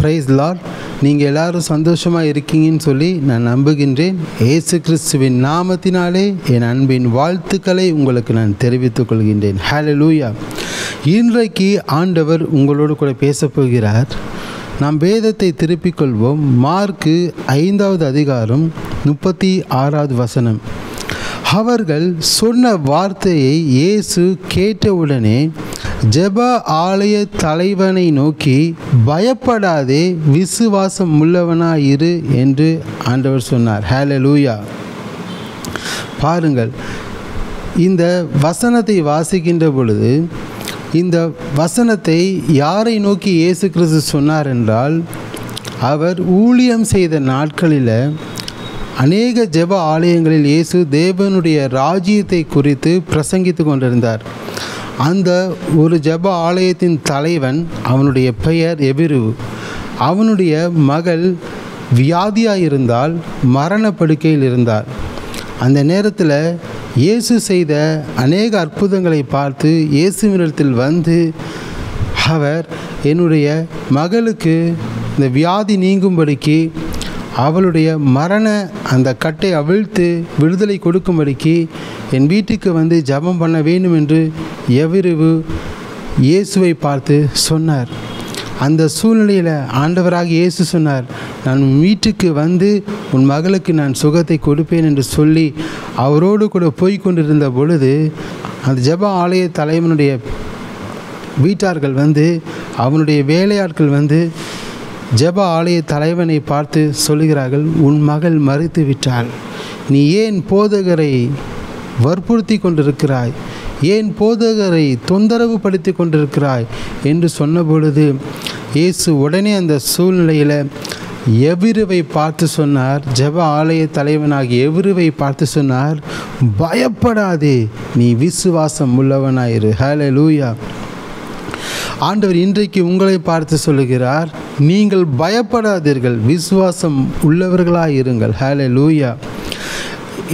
Price Lord. நீங்கள் எல்லாரும் சந்தோஷமாக இருக்கீங்கன்னு சொல்லி நான் நம்புகின்றேன். இயேசு கிறிஸ்துவின் நாமத்தினாலே என் அன்பின் வாழ்த்துக்களை உங்களுக்கு நான் தெரிவித்துக் கொள்கின்றேன். ஹல்லேலூயா. இன்றைக்கு ஆண்டவர் உங்களோடு கூட பேசப் போகிறார். நாம் வேதத்தை திருப்பிக் கொள்வோம். மார்க்கு 5வது அதிகாரம் 36வது வசனம். அவர்கள் சொன்ன வார்த்தையை இயேசு கேட்டவுடனே ஜெப ஆலய தலைவனை நோக்கி, பயப்படாதே, விசுவாசம் உள்ளவனாயிரு என்று ஆண்டவர் சொன்னார். ஹல்லேலூயா. பாருங்கள், இந்த வசனத்தை வாசிக்கின்ற பொழுது இந்த வசனத்தை யாரை நோக்கி இயேசு கிறிஸ்து சொன்னார் என்றால், அவர் ஊழியம் செய்த நாட்களில் அநேக ஜெப ஆலயங்களில் இயேசு தேவனுடைய ராஜ்யத்தை குறித்து பிரசங்கித்து கொண்டிருந்தார். அந்த ஒரு ஜெப ஆலயத்தின் தலைவன், அவனுடைய பெயர் எபிரு. அவனுடைய மகள் வியாதியாயிருந்தால், மரணப்படுக்கையில் இருந்தார். அந்த நேரத்தில் இயேசு செய்த அநேக அற்புதங்களை பார்த்து இயேசுவினிடத்தில் வந்து, அவர் என்னுடைய மகளுக்கு இந்த வியாதி நீங்கும்படிக்கு, அவளுடைய மரண அந்த கட்டை அவிழ்த்து விடுதலை கொடுக்கும்படிக்கு என் வீட்டுக்கு வந்து ஜெபம் பண்ண வேண்டும் என்று எபிரு இயேசுவை பார்த்து சொன்னார். அந்த சூழ்நிலையில் ஆண்டவராக இயேசு சொன்னார், நான் வீட்டுக்கு வந்து உன் மகளுக்கு நான் சுகத்தை கொடுப்பேன் என்று சொல்லி அவரோடு கூட போய் கொண்டிருந்த பொழுது, அந்த ஜெப ஆலய தலைவனுடைய வீட்டார்கள் வந்து, அவனுடைய வேலையாட்கள் வந்து ஜெப ஆலய தலைவனை பார்த்து சொல்லுகிறார்கள், உன் மகள் மரித்து விட்டாள், நீ ஏன் போதகரை வற்புறுத்தி கொண்டிருக்கிறாய், ஏன் போதகரை தொந்தரவு படுத்தி கொண்டிருக்கிறாய் என்று சொன்ன பொழுது இயேசு உடனே அந்த சூழ்நிலையில் எபிருவை பார்த்து சொன்னார். ஜெப ஆலய தலைவனாகிய எபிருவை பார்த்து சொன்னார், பயப்படாதே, நீ விசுவாசம் உள்ளவனாயிரு. ஹல்லேலூயா. ஆண்டவர் இன்றைக்கு உங்களை பார்த்து சொல்லுகிறார், நீங்கள் பயப்படாதீர்கள், விசுவாசம் உள்ளவர்களாக இருங்கள். ஹல்லேலூயா.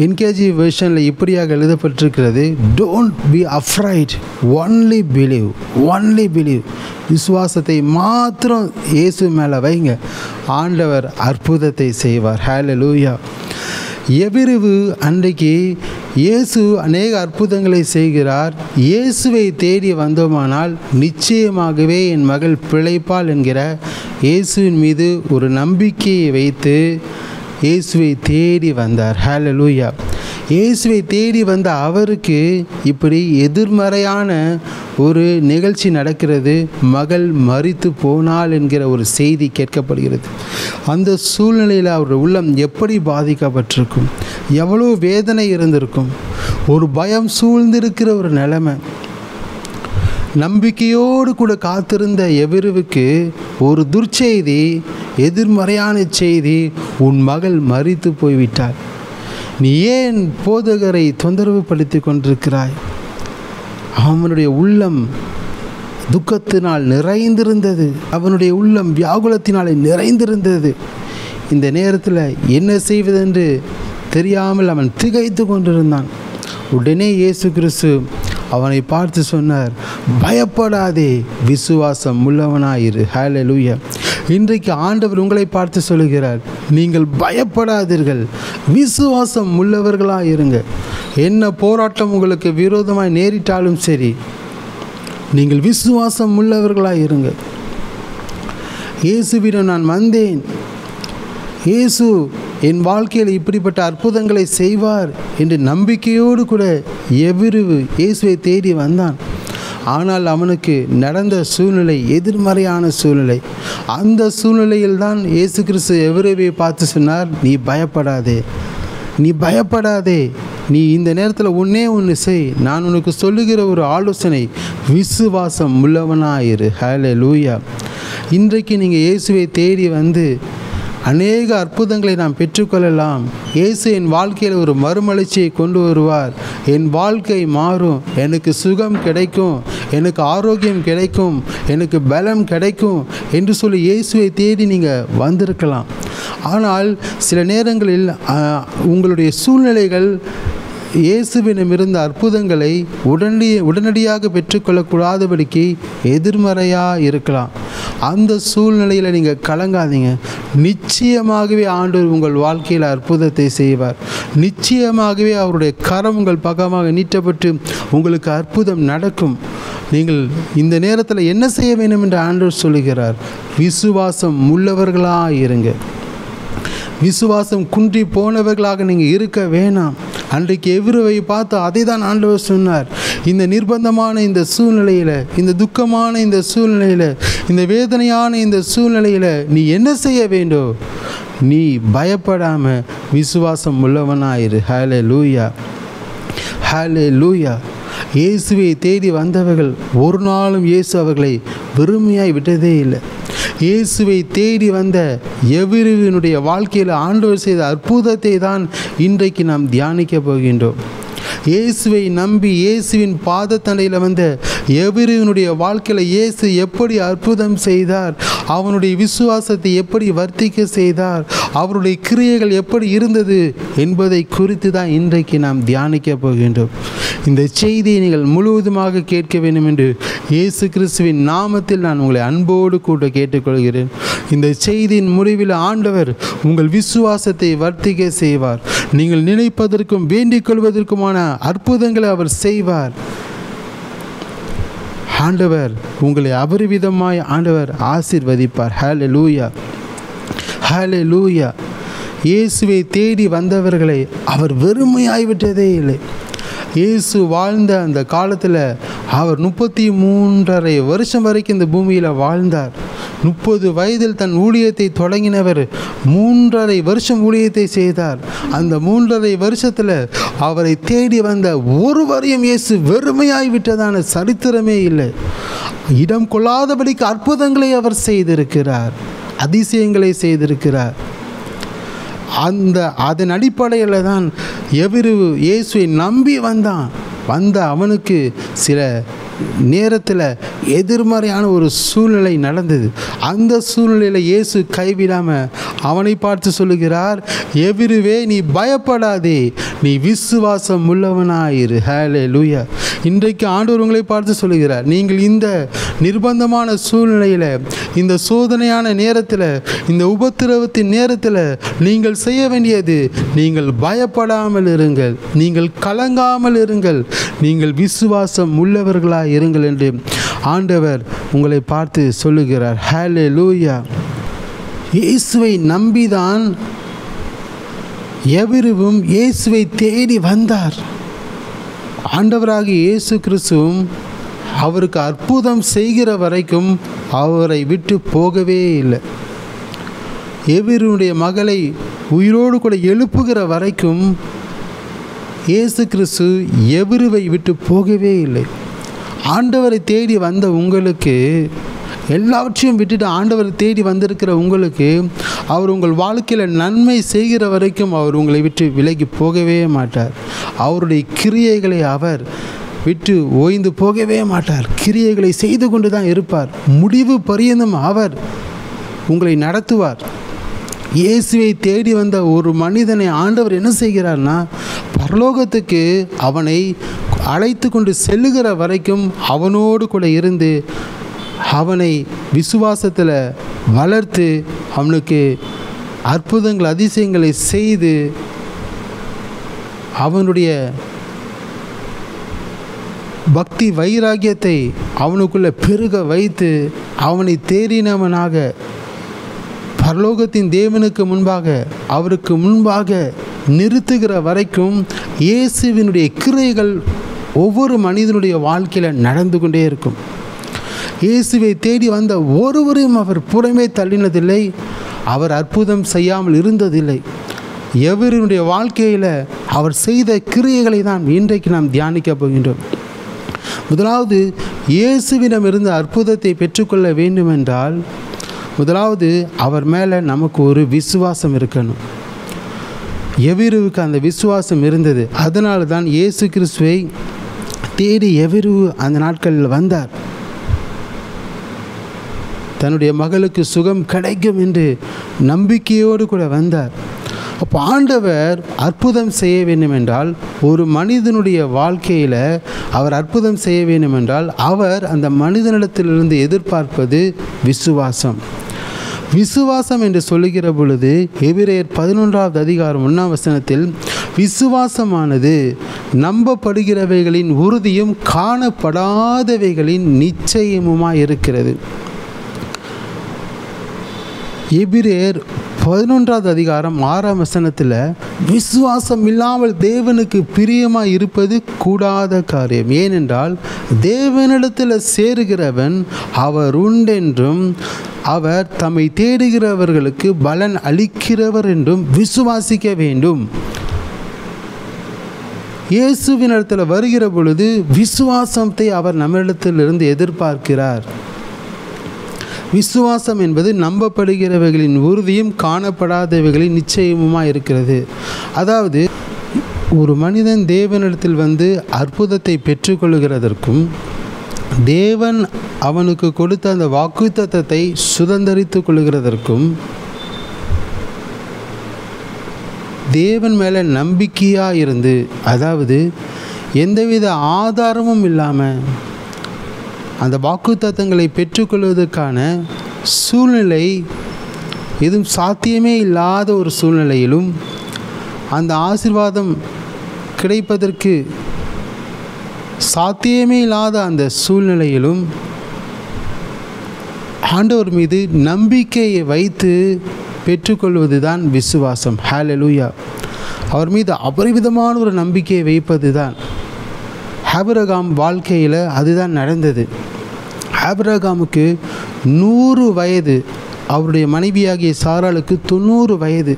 என்கேஜி வெர்ஷனில் இப்படியாக எழுதப்பட்டிருக்கிறது, don't be afraid, only believe, only believe. விசுவாசத்தை மாத்திரம் இயேசு மேலே வைங்க, ஆண்டவர் அற்புதத்தை செய்வார். ஹல்லேலூயா. எபிரு அன்றைக்கு இயேசு அநேக அற்புதங்களை செய்கிறார். இயேசுவை தேடி வந்தோமானால் நிச்சயமாகவே என் மகள் பிழைப்பாள் என்கிற இயேசுவின் மீது ஒரு நம்பிக்கையை வைத்து இயேசுவை தேடி வந்தார். ஹல்லேலூயா. இயேசுவை தேடி வந்த அவருக்கு இப்படி எதிர்மறையான ஒரு நிகழ்ச்சி நடக்கிறது. மகள் மரித்து போனாள் என்கிற ஒரு செய்தி கேட்கப்படுகிறது. அந்த சூழ்நிலையில் அவருடைய உள்ளம் எப்படி பாதிக்கப்பட்டிருக்கும், எவ்வளோ வேதனை இருந்திருக்கும், ஒரு பயம் சூழ்ந்திருக்கிற ஒரு நிலைமை. நம்பிக்கையோடு கூட காத்திருந்த எபிருவுக்கு ஒரு துர்ச்செய்தி, எதிர்மறையான செய்தி, உன் மகள் மரித்து போய்விட்டாள், நீ ஏன் போதகரை தொந்தரவு படுத்தி கொண்டிருக்கிறாய். அவனுடைய உள்ளம் துக்கத்தினால் நிறைந்திருந்தது, அவனுடைய உள்ளம் வியாகுலத்தினாலே நிறைந்திருந்தது. இந்த நேரத்தில் என்ன செய்வதென்று தெரியாமல் அவன் திகைத்து கொண்டிருந்தான். உடனே இயேசு கிறிஸ்து அவனை பார்த்து சொன்னார், பயப்படாதே, விசுவாசம் உள்ளவனாயிரு. ஹல்லேலூயா. இன்றைக்கு ஆண்டவர் உங்களை பார்த்து சொல்லுகிறார், நீங்கள் பயப்படாதீர்கள், விசுவாசம் உள்ளவர்களாக இருங்க. என்ன போராட்டம் உங்களுக்கு விரோதமாய் நேரிட்டாலும் சரி, நீங்கள் விசுவாசம் உள்ளவர்களாக இருங்க. இயேசுவிடம் நான் வந்தேன், இயேசு என் வாழ்க்கையில் இப்படிப்பட்ட அற்புதங்களை செய்வார் என்று நம்பிக்கையோடு கூட எபிரு இயேசுவை தேடி வந்தான். ஆனால் அவனுக்கு நடந்த சூழ்நிலை எதிர்மறையான சூழ்நிலை. அந்த சூழ்நிலையில் தான் இயேசு கிறிஸ்து எபிருவை பார்த்து சொன்னார், நீ பயப்படாதே, நீ பயப்படாதே, நீ இந்த நேரத்தில் ஒன்றே ஒன்று செய், நான் உனக்கு சொல்லுகிற ஒரு ஆலோசனை, விசுவாசம் உள்ளவனாயிரு. ஹல்லேலூயா. இன்றைக்கு நீங்கள் இயேசுவை தேடி வந்து அநேக அற்புதங்களை நாம் பெற்றுக்கொள்ளலாம். இயேசு என் வாழ்க்கையில் ஒரு மறுமலர்ச்சியை கொண்டு வருவார், என் வாழ்க்கை மாறும், எனக்கு சுகம் கிடைக்கும், எனக்கு ஆரோக்கியம் கிடைக்கும், எனக்கு பலம் கிடைக்கும் என்று சொல்லி இயேசுவை தேடி நீங்கள் வந்திருக்கலாம். ஆனால் சில நேரங்களில் உங்களுடைய சூழ்நிலைகள் இயேசுவிடமிருந்த அற்புதங்களை உடனடியாக பெற்றுக்கொள்ளக்கூடாதபடிக்கு எதிர்மறையாக இருக்கலாம். அந்த சூழ்நிலையில் நீங்கள் கலங்காதீங்க. நிச்சயமாகவே ஆண்டவர் உங்கள் வாழ்க்கையில் அற்புதத்தை செய்வார். நிச்சயமாகவே அவருடைய கரம் உங்கள் பக்கமாக நீட்டப்பட்டு உங்களுக்கு அற்புதம் நடக்கும். நீங்கள் இந்த நேரத்தில் என்ன செய்ய வேண்டும் என்று ஆண்டவர் சொல்லுகிறார்? விசுவாசம் உள்ளவர்களாக இருங்க. விசுவாசம் குன்றி போனவர்களாக நீங்கள் இருக்க வேணாம். அன்றைக்கு எவ்விருவை பார்த்து அதை தான் ஆண்டவர் சொன்னார். இந்த நிர்பந்தமான இந்த சூழ்நிலையில், இந்த துக்கமான இந்த சூழ்நிலையில், இந்த வேதனையான இந்த சூழ்நிலையில் நீ என்ன செய்ய வேண்டும்? நீ பயப்படாமல் விசுவாசம் உள்ளவனாயிரு. ஹல்லேலூயா, ஹல்லேலூயா. இயேசுவை தேடி வந்தவர்கள் ஒரு நாளும் இயேசு அவர்களை வெறுமையாய் விட்டதே இல்லை. இயேசுவை தேடி வந்த எவ்விருவினுடைய வாழ்க்கையில் ஆண்டவர் செய்த அற்புதத்தை தான் இன்றைக்கு நாம் தியானிக்க போகின்றோம். இயேசுவை நம்பி இயேசுவின் பாதத்தண்டையில் வந்த எவ்விருவினுடைய வாழ்க்கையில் இயேசு எப்படி அற்புதம் செய்தார், அவனுடைய விசுவாசத்தை எப்படி வர்த்திக்க செய்தார், அவருடைய கிரியைகள் எப்படி இருந்தது என்பதை குறித்து தான் இன்றைக்கு நாம் தியானிக்க போகின்றோம். இந்த செய்தியை நீங்கள் முழுவதுமாக கேட்க வேண்டும் என்று இயேசு கிறிஸ்துவின் நாமத்தில் நான் உங்களை அன்போடு கூட கேட்டுக்கொள்கிறேன். இந்த செய்தியின் முடிவில் ஆண்டவர் உங்கள் விசுவாசத்தை வர்த்திக்க செய்வார். நீங்கள் நினைப்பதற்கும் வேண்டிக் கொள்வதற்குமான அற்புதங்களை அவர் செய்வார். ஆண்டவர் உங்களை அபரிவிதமாய் ஆண்டவர் ஆசீர்வதிப்பார். ஹல்லேலூயா, ஹல்லேலூயா. இயேசுவை தேடி வந்தவர்களை அவர் வெறுமையாய்விட்டதே இல்லை. இயேசு வாழ்ந்த அந்த காலத்தில் அவர் 33.5 வருஷம் வரைக்கும் இந்த பூமியில் வாழ்ந்தார். 30 வயதில் தன் ஊழியத்தை தொடங்கினவர் 3.5 வருஷம் ஊழியத்தை செய்தார். அந்த 3.5 வருஷத்தில் அவரை தேடி வந்த ஒருவரையும் இயேசு வெறுமையாய் விட்டதான சரித்திரமே இல்லை. இடம் கொள்ளாதபடிக்கு அற்புதங்களை அவர் செய்திருக்கிறார், அதிசயங்களை செய்திருக்கிறார். அதன் அடிப்படையில் தான் எவ்விருவு இயேசுவை நம்பி வந்த அவனுக்கு சில நேரத்தில் எதிர்மறையான ஒரு சூழ்நிலை நடந்தது. அந்த சூழ்நிலையில் இயேசு கைவிடாமல் அவனை பார்த்து சொல்லுகிறார், எவ்விருவே நீ பயப்படாதே, நீ விசுவாசம் உள்ளவனாயிரு. ஹல்லேலூயா. இன்றைக்கு ஆண்டவர் உங்களை பார்த்து சொல்லுகிறார், நீங்கள் இந்த நிர்பந்தமான சூழ்நிலையில், இந்த சோதனையான நேரத்தில், இந்த உபத்திரவத்தின் நேரத்தில் நீங்கள் செய்ய வேண்டியது, நீங்கள் பயப்படாமல் இருங்கள், நீங்கள் கலங்காமல் இருங்கள், நீங்கள் விசுவாசம் உள்ளவர்களாக இருங்கள் என்று ஆண்டவர் உங்களை பார்த்து சொல்லுகிறார். ஹல்லேலூயா. இயேசுவை நம்பிதான் எவ்விருவும் இயேசுவை தேடி வந்தார். ஆண்டவராகிய இயேசு கிறிஸ்துவும் அவருக்கு அற்புதம் செய்கிற வரைக்கும் அவரை விட்டு போகவே இல்லை. எவ்விருடைய மகளை உயிரோடு கூட எழுப்புகிற வரைக்கும் இயேசு கிறிஸ்து எவ்விருவை விட்டு போகவே இல்லை. ஆண்டவரை தேடி வந்த உங்களுக்கு, எல்லாவற்றையும் விட்டுட்டு ஆண்டவரை தேடி வந்திருக்கிற உங்களுக்கு, அவர் உங்கள் வாழ்க்கையில் நன்மை செய்கிற வரைக்கும் அவர் உங்களை விட்டு விலகி போகவே மாட்டார். அவருடைய கிரியைகளை அவர் விட்டு ஓய்ந்து போகவே மாட்டார். கிரியைகளை செய்து கொண்டு தான் இருப்பார். முடிவு பரியந்தம் அவர் உங்களை நடத்துவார். இயேசுவை தேடி வந்த ஒரு மனிதனை ஆண்டவர் என்ன செய்கிறார்னா, பரலோகத்துக்கு அவனை அழைத்து கொண்டு செல்லுகிற வரைக்கும் அவனோடு கூட இருந்து அவனை விசுவாசத்தில் வளர்த்து அவனுக்கு அற்புதங்கள் அதிசயங்களை செய்து அவனுடைய பக்தி வைராகியத்தை அவனுக்குள்ளே பெருக வைத்து அவனை தேறினவனாக பரலோகத்தின் தேவனுக்கு முன்பாக, அவருக்கு முன்பாக நிறுத்துகிற வரைக்கும் இயேசுவினுடைய கிரியைகள் ஒவ்வொரு மனிதனுடைய வாழ்க்கையில் நடந்து கொண்டே இருக்கும். இயேசுவை தேடி வந்த ஒருவரையும் அவர் புறமே தள்ளினதில்லை, அவர் அற்புதம் செய்யாமல் இருந்ததில்லை. எவருடைய வாழ்க்கையில் அவர் செய்த கிரியைகளை தான் இன்றைக்கு நாம் தியானிக்க போகின்றோம். முதலாவது, இயேசுவிடம் இருந்த அற்புதத்தை பெற்றுக்கொள்ள வேண்டுமென்றால் முதலாவது அவர் மேலே நமக்கு ஒரு விசுவாசம் இருக்கணும். எவ்விருவுக்கு அந்த விசுவாசம் இருந்தது. அதனால தான் இயேசு கிறிஸ்துவை தேடி எவ்விருவு அந்த நாட்களில் வந்தார். தன்னுடைய மகளுக்கு சுகம் கிடைக்கும் என்று நம்பிக்கையோடு கூட வந்தார். அப்போ ஆண்டவர் அற்புதம் செய்ய வேண்டும் என்றால், ஒரு மனிதனுடைய வாழ்க்கையில் அவர் அற்புதம் செய்ய வேண்டும் என்றால், அவர் அந்த மனிதனிடத்திலிருந்து எதிர்பார்ப்பது விசுவாசம். விசுவாசம் என்று சொல்லுகிற பொழுது எபிரேயர் 11வது அதிகாரம் 1ஆம் வசனத்தில், விசுவாசமானது நம்பப்படுகிறவைகளின் உறுதியும் காணப்படாதவைகளின் நிச்சயமுமாய் இருக்கிறது. எபிரேயர் 11வது அதிகாரம் 6ஆம் வசனத்தில், விசுவாசம் இல்லாமல் தேவனுக்கு பிரியமாக இருப்பது கூடாத காரியம். ஏனென்றால் தேவனிடத்தில் சேருகிறவன் அவர் உண்டென்றும் அவர் தம்மை தேடுகிறவர்களுக்கு பலன் அளிக்கிறவர் என்றும் விசுவாசிக்க வேண்டும். இயேசுவினிடத்தில் வருகிற பொழுது விசுவாசத்தை அவர் நம்மிடத்திலிருந்து எதிர்பார்க்கிறார். விசுவாசம் என்பது நம்பப்படுகிறவைகளின் உறுதியும் காணப்படாதவைகளின் நிச்சயமுமாக இருக்கிறது. அதாவது ஒரு மனிதன் தேவனிடத்தில் வந்து அற்புதத்தை பெற்றுக்கொள்கிறதற்கும், தேவன் அவனுக்கு கொடுத்த அந்த வாக்குத்தத்தத்தை சுதந்தரித்து கொள்கிறதற்கும், தேவன் மேலே நம்பிக்கையாக இருந்து, அதாவது எந்தவித ஆதாரமும் இல்லாமல் அந்த வாக்குத்தத்தங்களை பெற்றுக்கொள்வதற்கான சூழ்நிலை எதுவும் சாத்தியமே இல்லாத ஒரு சூழ்நிலையிலும், அந்த ஆசீர்வாதம் கிடைப்பதற்கு சாத்தியமே இல்லாத அந்த சூழ்நிலையிலும் ஆண்டவர் மீது நம்பிக்கையை வைத்து பெற்றுக்கொள்வது தான் விசுவாசம். ஹல்லேலூயா. அவர் மீது அபரிவிதமான ஒரு நம்பிக்கையை வைப்பது தான். ஆபிரகாம் வாழ்க்கையில் அதுதான் நடந்தது. ஆபிரகாமுக்கு 100 வயது, அவருடைய மனைவியாகிய சாராளுக்கு 90 வயது.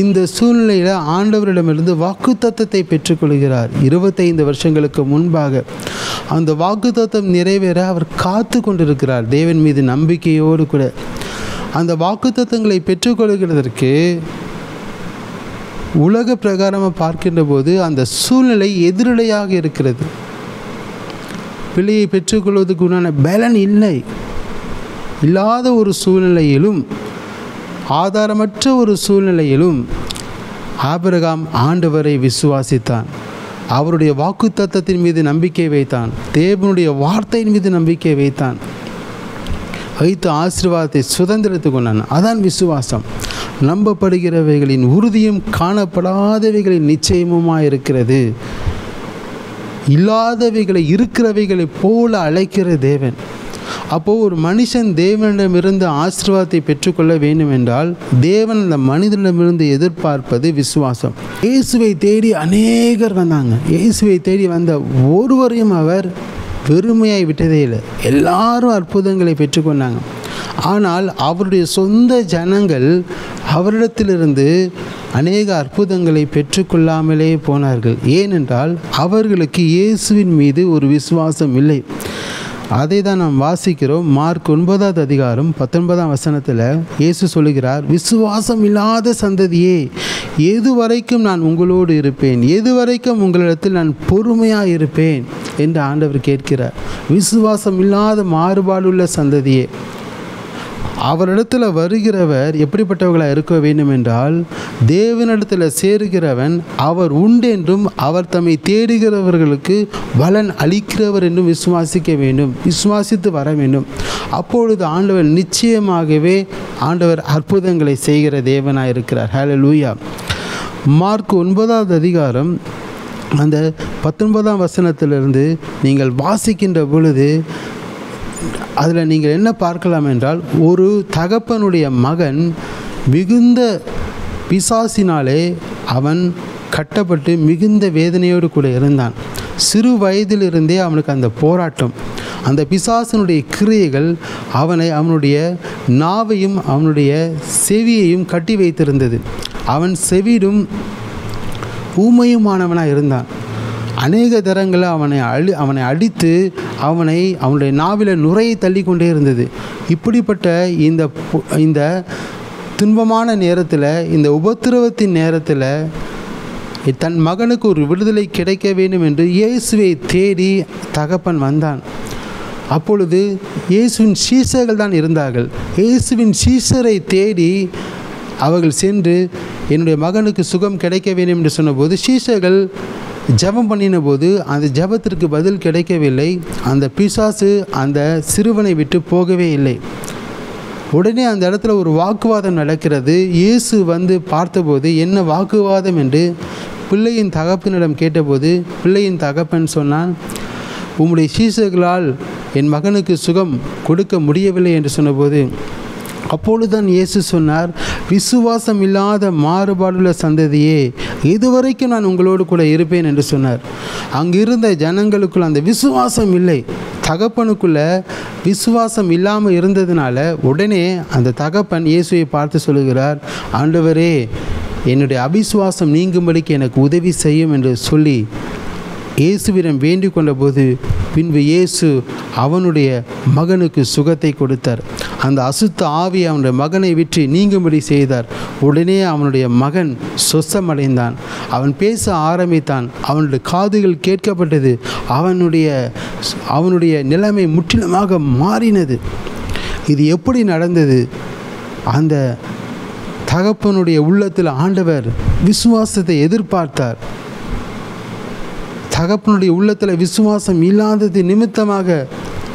இந்த சூழ்நிலையில் ஆண்டவரிடமிருந்து வாக்குத்தத்தத்தை பெற்றுக்கொள்கிறார். 25 வருஷங்களுக்கு முன்பாக அந்த வாக்குத்தத்தம் நிறைவேற அவர் காத்து கொண்டிருக்கிறார். தேவன் மீது நம்பிக்கையோடு கூட அந்த வாக்குத்தத்தங்களை பெற்றுக்கொள்கிறதற்கு உலக பிரகாரமாக பார்க்கின்ற போது அந்த சூழ்நிலை எதிரலையாக இருக்கிறது. பிள்ளையை பெற்றுக்கொள்வதற்கு உண்டான பலன் இல்லாத ஒரு சூழ்நிலையிலும், ஆதாரமற்ற ஒரு சூழ்நிலையிலும் ஆபிரகாம் ஆண்டவரை விசுவாசித்தான். அவருடைய வாக்குத்தத்தத்தின் மீது நம்பிக்கை வைத்தான். தேவனுடைய வார்த்தையின் மீது நம்பிக்கை வைத்து ஆசீர்வாதத்தை சுதந்திரத்து கொண்டான். அதான் விசுவாசம். நம்பப்படுகிறவைகளின் உறுதியும் காணப்படாதவைகளின் நிச்சயமுமாக இருக்கிறது. இல்லாதவைகளை இருக்கிறவைகளை போல அழைக்கிற தேவன். அப்போது ஒரு மனுஷன் தேவனிடமிருந்து ஆசீர்வாதத்தை பெற்றுக்கொள்ள வேண்டும் என்றால், தேவன் அந்த மனிதனிடமிருந்து எதிர்பார்ப்பது விசுவாசம். இயேசுவை தேடி அநேகர் வந்தாங்க. இயேசுவை தேடி வந்த ஒருவரையும் அவர் வெறுமையாய் விட்டதே இல்லை. எல்லாரும் அற்புதங்களை பெற்றுக்கொண்டாங்க. ஆனால் அவருடைய சொந்த ஜனங்கள் அவரிடத்திலிருந்து அநேக அற்புதங்களை பெற்றுக்கொள்ளாமலே போனார்கள். ஏனென்றால் அவர்களுக்கு இயேசுவின் மீது ஒரு விசுவாசம் இல்லை. அதை தான் நாம் வாசிக்கிறோம். மார்க் 9வது அதிகாரம் 19ஆம் வசனத்தில் இயேசு சொல்லுகிறார், விசுவாசம் இல்லாத சந்ததியே, எதுவரைக்கும் நான் உங்களோடு இருப்பேன், எதுவரைக்கும் உங்களிடத்தில் நான் பொறுமையாக இருப்பேன் என்று ஆண்டவர் கேட்கிறார். விசுவாசம் இல்லாத மாறுபாடுள்ள சந்ததியே. அவரிடத்தில் வருகிறவர் எப்படிப்பட்டவர்களாக இருக்க வேண்டும் என்றால், தேவனிடத்தில் சேருகிறவன் அவர் உண்டென்றும் அவர் தம்மை தேடுகிறவர்களுக்கு பலன் அளிக்கிறவர் என்றும் விசுவாசிக்க வேண்டும், விசுவாசித்து வர வேண்டும். அப்பொழுது ஆண்டவர் நிச்சயமாகவே ஆண்டவர் அற்புதங்களை செய்கிற தேவனாக இருக்கிறார். ஹல்லேலூயா. மார்க் 9வது அதிகாரம் அந்த 19ஆம் வசனத்திலிருந்து நீங்கள் வாசிக்கின்ற பொழுது அதில் நீங்கள் என்ன பார்க்கலாம் என்றால், ஒரு தகப்பனுடைய மகன் மிகுந்த பிசாசினாலே அவன் கட்டப்பட்டு மிகுந்த வேதனையோடு கூட இருந்தான். சிறு வயதிலிருந்தே அவனுக்கு அந்த போராட்டம், அந்த பிசாசினுடைய கிரியைகள் அவனுடைய நாவையும் அவனுடைய செவியையும் கட்டி வைத்திருந்தது. அவன் செவிடும் ஊமையுமானவனாக இருந்தான். அநேக தரங்களை அவனை அடித்து அவனுடைய நாவில நுரையை தள்ளி கொண்டே இருந்தது. இப்படிப்பட்ட இந்த துன்பமான நேரத்தில், இந்த உபத்திரவத்தின் நேரத்தில் தன் மகனுக்கு ஒரு விடுதலை கிடைக்க வேண்டும் என்று இயேசுவை தேடி தகப்பன் வந்தான். அப்பொழுது இயேசுவின் சீஷர்கள் தான் இருந்தார்கள். இயேசுவின் சீஷரை தேடி அவர்கள் சென்று என்னுடைய மகனுக்கு சுகம் கிடைக்க வேண்டும் என்று சொன்னபோது சீஷர்கள் ஜெபம் பண்ணின போது அந்த ஜெபத்திற்கு பதில் கிடைக்கவில்லை. அந்த பிசாசு அந்த சிறுவனை விட்டு போகவே இல்லை. உடனே அந்த இடத்துல ஒரு வாக்குவாதம் நடக்கிறது. இயேசு வந்து பார்த்தபோது என்ன வாக்குவாதம் என்று பிள்ளையின் தகப்பனிடம் கேட்டபோது பிள்ளையின் தகப்பன் சொன்னான், உம்முடைய சீஷர்களால் என் மகனுக்கு சுகம் கொடுக்க முடியவில்லை என்று சொன்னபோது அப்பொழுதுதான் இயேசு சொன்னார், விசுவாசம் இல்லாத மாறுபாடுள்ள சந்ததியே, இதுவரைக்கும் நான் உங்களோடு கூட இருப்பேன் என்று சொன்னார். அங்கிருந்த ஜனங்களுக்குள் அந்த விசுவாசம் இல்லை. தகப்பனுக்குள்ள விசுவாசம் இல்லாமல் இருந்ததுனால உடனே அந்த தகப்பன் இயேசுவை பார்த்து சொல்லுகிறார், ஆண்டவரே, என்னுடைய அவிசுவாசம் நீங்கும்படிக்கு எனக்கு உதவி செய்யும் என்று சொல்லி இயேசுவிடம் வேண்டிக் கொண்டபோது பின்பு இயேசு அவனுடைய மகனுக்கு சுகத்தை கொடுத்தார். அந்த அசுத்த ஆவி அவனுடைய மகனை விட்டு நீங்கும்படி செய்தார். உடனே அவனுடைய மகன் சொசமடைந்தான். அவன் பேச ஆரம்பித்தான். அவனுடைய காதுகள் கேட்கப்பட்டது. அவனுடைய நிலைமை முற்றிலுமாக மாறினது. இது எப்படி நடந்தது? அந்த தகப்பனுடைய உள்ளத்தில் ஆண்டவர் விசுவாசத்தை எதிர்பார்த்தார். தகப்பனுடைய உள்ளத்தில் விசுவாசம் இல்லாதது நிமித்தமாக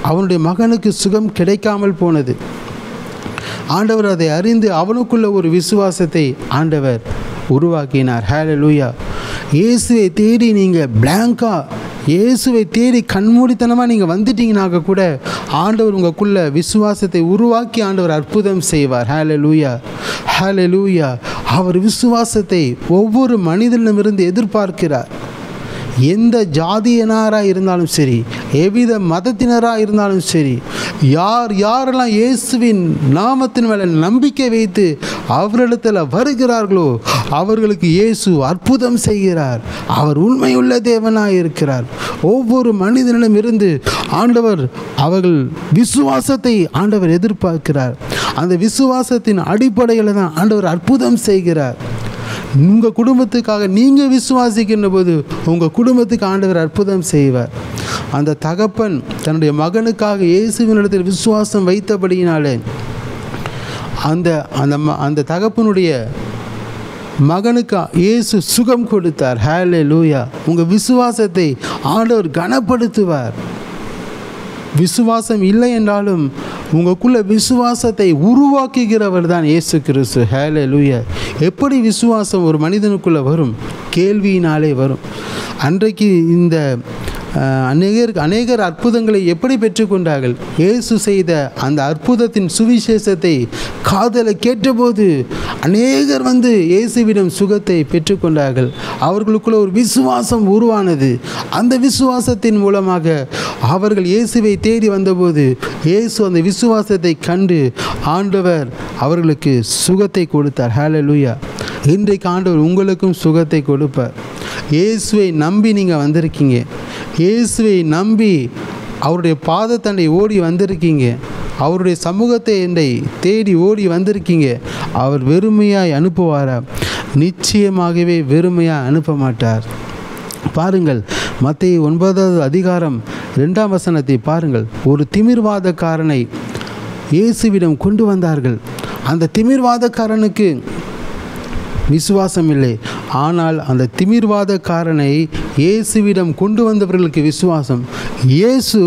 அவனுடைய மகனுக்கு சுகம் கிடைக்காமல் போனது. ஆண்டவர் அதை அறிந்து அவனுக்குள்ள ஒரு விசுவாசத்தை ஆண்டவர் உருவாக்கினார். ஹல்லேலூயா. இயேசுவை தேடி நீங்கள் இயேசுவை தேடி கண்மூடித்தனமாக நீங்கள் வந்துட்டீங்கனாக்க கூட ஆண்டவர் உங்களுக்குள்ள விசுவாசத்தை உருவாக்கி ஆண்டவர் அற்புதம் செய்வார். ஹல்லேலூயா, ஹல்லேலூயா. அவர் விசுவாசத்தை ஒவ்வொரு மனிதனிடமிருந்து எதிர்பார்க்கிறார். எந்த ஜாதியினராக இருந்தாலும் சரி, எவ்வித மதத்தினராக இருந்தாலும் சரி, யாரெல்லாம் இயேசுவின் நாமத்தின் மேலே நம்பிக்கை வைத்து அவரிடத்தில் வருகிறார்களோ அவர்களுக்கு இயேசு அற்புதம் செய்கிறார். அவர் உண்மையுள்ள தேவனாக இருக்கிறார். ஒவ்வொரு மனிதனிடம் இருந்து ஆண்டவர் அவர்கள் விசுவாசத்தை ஆண்டவர் எதிர்பார்க்கிறார். அந்த விசுவாசத்தின் அடிப்படையில் தான் ஆண்டவர் அற்புதம் செய்கிறார். உங்கள் குடும்பத்துக்காக நீங்கள் விசுவாசிக்கின்ற போது உங்கள் குடும்பத்துக்கு ஆண்டவர் அற்புதம் செய்வார். அந்த தகப்பன் தன்னுடைய மகனுக்காக இயேசுவினிடத்தில் விசுவாசம் வைத்தபடியினாலே அந்த தகப்பனுடைய மகனுக்கு இயேசு சுகம் கொடுத்தார். ஹல்லேலூயா. உங்கள் விசுவாசத்தை ஆண்டவர் கனப்படுத்துவார். விசுவாசம் இல்லை என்றாலும் உங்களுக்குள்ள விசுவாசத்தை உருவாக்குகிறவர் தான் இயேசு கிறிஸ்து. ஹல்லேலூயா. எப்படி விசுவாசம் ஒரு மனிதனுக்குள்ளே வரும்? கேள்வியினாலே வரும். அன்றைக்கு இந்த அநேகர் அற்புதங்களை எப்படி பெற்றுக்கொண்டார்கள்? இயேசு செய்த அந்த அற்புதத்தின் சுவிசேஷத்தை காதலை கேட்டபோது அநேகர் வந்து இயேசுவிடம் சுகத்தை பெற்றுக்கொண்டார்கள். அவர்களுக்குள்ள ஒரு விசுவாசம் உருவானது. அந்த விசுவாசத்தின் மூலமாக அவர்கள் இயேசுவை தேடி வந்தபோது இயேசு அந்த விசுவாசத்தை கண்டு ஆண்டவர் அவர்களுக்கு சுகத்தை கொடுத்தார். ஹல்லேலூயா. இன்றைக்கு ஆண்டவர் உங்களுக்கும் சுகத்தை கொடுப்பார். இயேசுவை நம்பி நீங்கள் வந்திருக்கீங்க. இயேசுவை நம்பி அவருடைய பாதத்தண்டை ஓடி வந்திருக்கீங்க. அவருடைய சமூகத்தை என்னை தேடி ஓடி வந்திருக்கீங்க. அவர் வெறுமையாய் அனுப்புவாரா? நிச்சயமாகவே வெறுமையாக அனுப்ப மாட்டார். பாருங்கள், மத்தேயு 9வது அதிகாரம் 2ஆம் வசனத்தை பாருங்கள். ஒரு திமிர்வாதக்காரனை இயேசுவிடம் கொண்டு வந்தார்கள். அந்த திமிர்வாதக்காரனுக்கு விசுவாசம் இல்லை. ஆனால் அந்த திமிர்வாதக்காரனை இயேசுவிடம் கொண்டு வந்தவர்களுக்கு விசுவாசம். இயேசு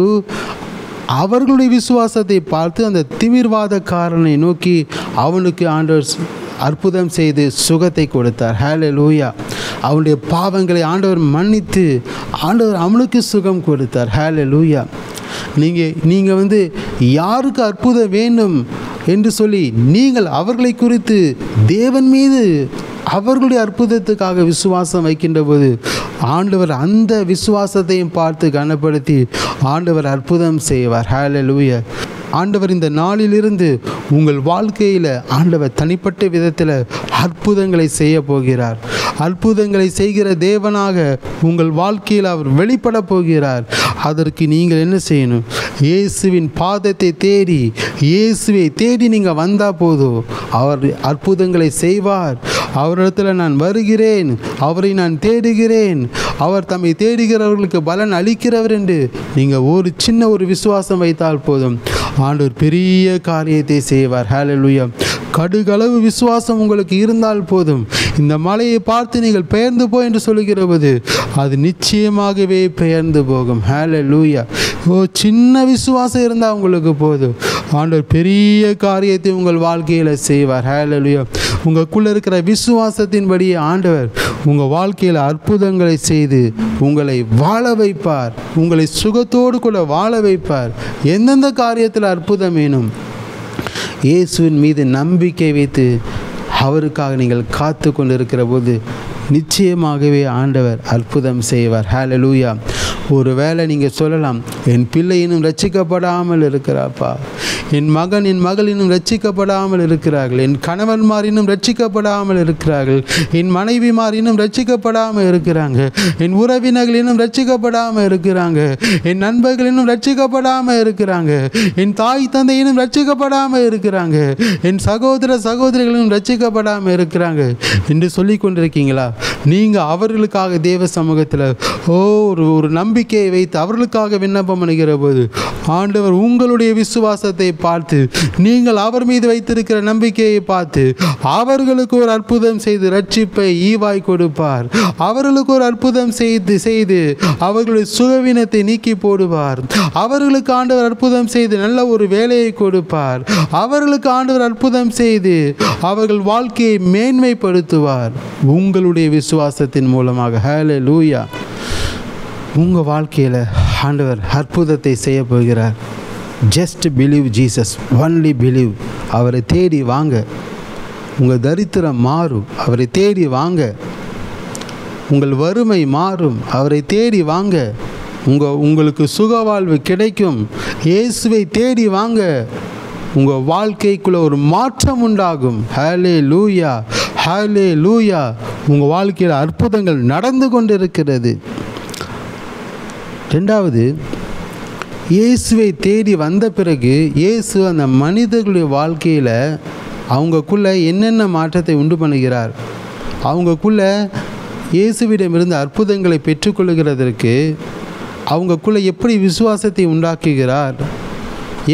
அவர்களுடைய விசுவாசத்தை பார்த்து அந்த திமிர்வாதக்காரனை நோக்கி அவனுக்கு ஆண்டவர் அற்புதம் செய்து சுகத்தை கொடுத்தார். ஹல்லேலூயா. அவனுடைய பாவங்களை ஆண்டவர் மன்னித்து ஆண்டவர் அவனுக்கு சுகம் கொடுத்தார். ஹல்லேலூயா. நீங்கள் வந்து யாருக்கு அற்புதம் வேண்டும் என்று சொல்லி நீங்கள் அவர்களை குறித்து தேவன் மீது அவர்களுடைய அற்புதத்துக்காக விசுவாசம் வைக்கின்ற போது ஆண்டவர் அந்த விசுவாசத்தையும் பார்த்து கனப்படுத்தி ஆண்டவர் அற்புதம் செய்வார். ஹல்லேலூயா. ஆண்டவர் இந்த நாளிலிருந்து உங்கள் வாழ்க்கையில் ஆண்டவர் தனிப்பட்ட விதத்தில் அற்புதங்களை செய்ய போகிறார். அற்புதங்களை செய்கிற தேவனாக உங்கள் வாழ்க்கையில் அவர் வெளிப்பட போகிறார். அதற்கு நீங்கள் என்ன செய்யணும்? இயேசுவின் பாதத்தை தேடி இயேசுவை தேடி நீங்கள் வந்தால் போதும், அவர் அற்புதங்களை செய்வார். அவரிடத்தில் நான் வருகிறேன், அவரை நான் தேடுகிறேன், அவர் தம்மை தேடுகிறவர்களுக்கு பலன் அளிக்கிறவர் என்று நீங்கள் சின்ன ஒரு விசுவாசம் வைத்தால் போதும், ஆண்டவர் பெரிய காரியத்தை செய்வார். ஹல்லேலூயா. கடுகளவு விசுவாசம் உங்களுக்கு இருந்தால் போதும். இந்த மலையை பார்த்து நீங்கள் பெயர்ந்து போ என்று சொல்லுகிற போது அது நிச்சயமாகவே பெயர்ந்து போகும். ஹல்லேலூயா. சின்ன விசுவாசம் இருந்தால் உங்களுக்கு போதும், ஆண்டவர் பெரிய காரியத்தை உங்கள் வாழ்க்கையில் செய்வார். ஹல்லேலூயா. உங்களுக்குள்ளே இருக்கிற விசுவாசத்தின்படி ஆண்டவர் உங்கள் வாழ்க்கையில் அற்புதங்களை செய்து உங்களை வாழ வைப்பார், உங்களை சுகத்தோடு கூட வாழ வைப்பார். எந்தெந்த காரியத்தில் அற்புதம் வேணும், இயேசுவின் மீது நம்பிக்கை வைத்து அவருக்காக நீங்கள் காத்து கொண்டு இருக்கிற போது நிச்சயமாகவே ஆண்டவர் அற்புதம் செய்வார். ஹல்லேலூயா. ஒருவேளை நீங்கள் சொல்லலாம், என் பிள்ளை இன்னும் ரட்சிக்கப்படாமல் இருக்கிறாப்பா, என் மகன் என் மகள் இன்னும் ரட்சிக்கப்படாமல் இருக்கிறார்கள், என் கணவன்மார் இன்னும் ரட்சிக்கப்படாமல் இருக்கிறார்கள், என் மனைவிமார் இன்னும் ரட்சிக்கப்படாமல் இருக்கிறாங்க, என் உறவினர்கள் இன்னும் ரட்சிக்கப்படாமல் இருக்கிறாங்க, என் நண்பர்கள் இன்னும் ரட்சிக்கப்படாமல் இருக்கிறாங்க, என் தாய் தந்தை இன்னும் ரட்சிக்கப்படாமல் இருக்கிறாங்க, என் சகோதர சகோதரிகளும் ரட்சிக்கப்படாமல் இருக்கிறாங்க என்று சொல்லி கொண்டிருக்கீங்களா? நீங்கள் அவர்களுக்காக தேவ சமூகத்தில் ஒரு நம்பிக்கையை வைத்து அவர்களுக்காக விண்ணப்பம் பண்ணுகிற போது ஆண்டவர் உங்களுடைய விசுவாசத்தை பார்த்து, நீங்கள் அவர் மீது வைத்திருக்கிற நம்பிக்கையை பார்த்து அவர்களுக்கு ஒரு அற்புதம் செய்து ரட்சிப்பை ஈவாய் கொடுப்பார். அவர்களுக்கு ஒரு அற்புதம் செய்து அவர்களுடைய சுகவீனத்தை நீக்கி போடுவார். அவர்களுக்கு ஆண்டவர் அற்புதம் செய்து நல்ல ஒரு வேலையை கொடுப்பார். அவர்களுக்கு ஆண்டவர் அற்புதம் செய்து அவர்கள் வாழ்க்கையை மேன்மைப்படுத்துவார் உங்களுடைய விசுவாசத்தின் மூலமாக. ஹல்லேலூயா. உங்கள் வாழ்க்கையில் ஆண்டவர் அற்புதத்தை செய்ய போகிறார். Just believe Jesus, only believe. அவரை தேடி வாங்க, உங்கள் தரித்திரம் மாறும். அவரை தேடி வாங்க, உங்கள் வறுமை மாறும். அவரை தேடி வாங்க, உங்களுக்கு சுகவாழ்வு கிடைக்கும். இயேசுவை தேடி வாங்க, உங்கள் வாழ்க்கைக்குள்ள ஒரு மாற்றம் உண்டாகும். ஹல்லேலூயா, ஹல்லேலூயா. உங்கள் வாழ்க்கையில் அற்புதங்கள் நடந்து கொண்டிருக்கிறது. ரெண்டாவது, இயேசுவை தேடி வந்த பிறகு இயேசு அந்த மனிதர்களுடைய வாழ்க்கையில் அவங்கக்குள்ளே என்னென்ன மாற்றத்தை உண்டு பண்ணுகிறார், அவங்கக்குள்ளே இயேசுவிடமிருந்து அற்புதங்களை பெற்றுக்கொள்கிறதற்கு அவங்கக்குள்ளே எப்படி விசுவாசத்தை உண்டாக்குகிறார்,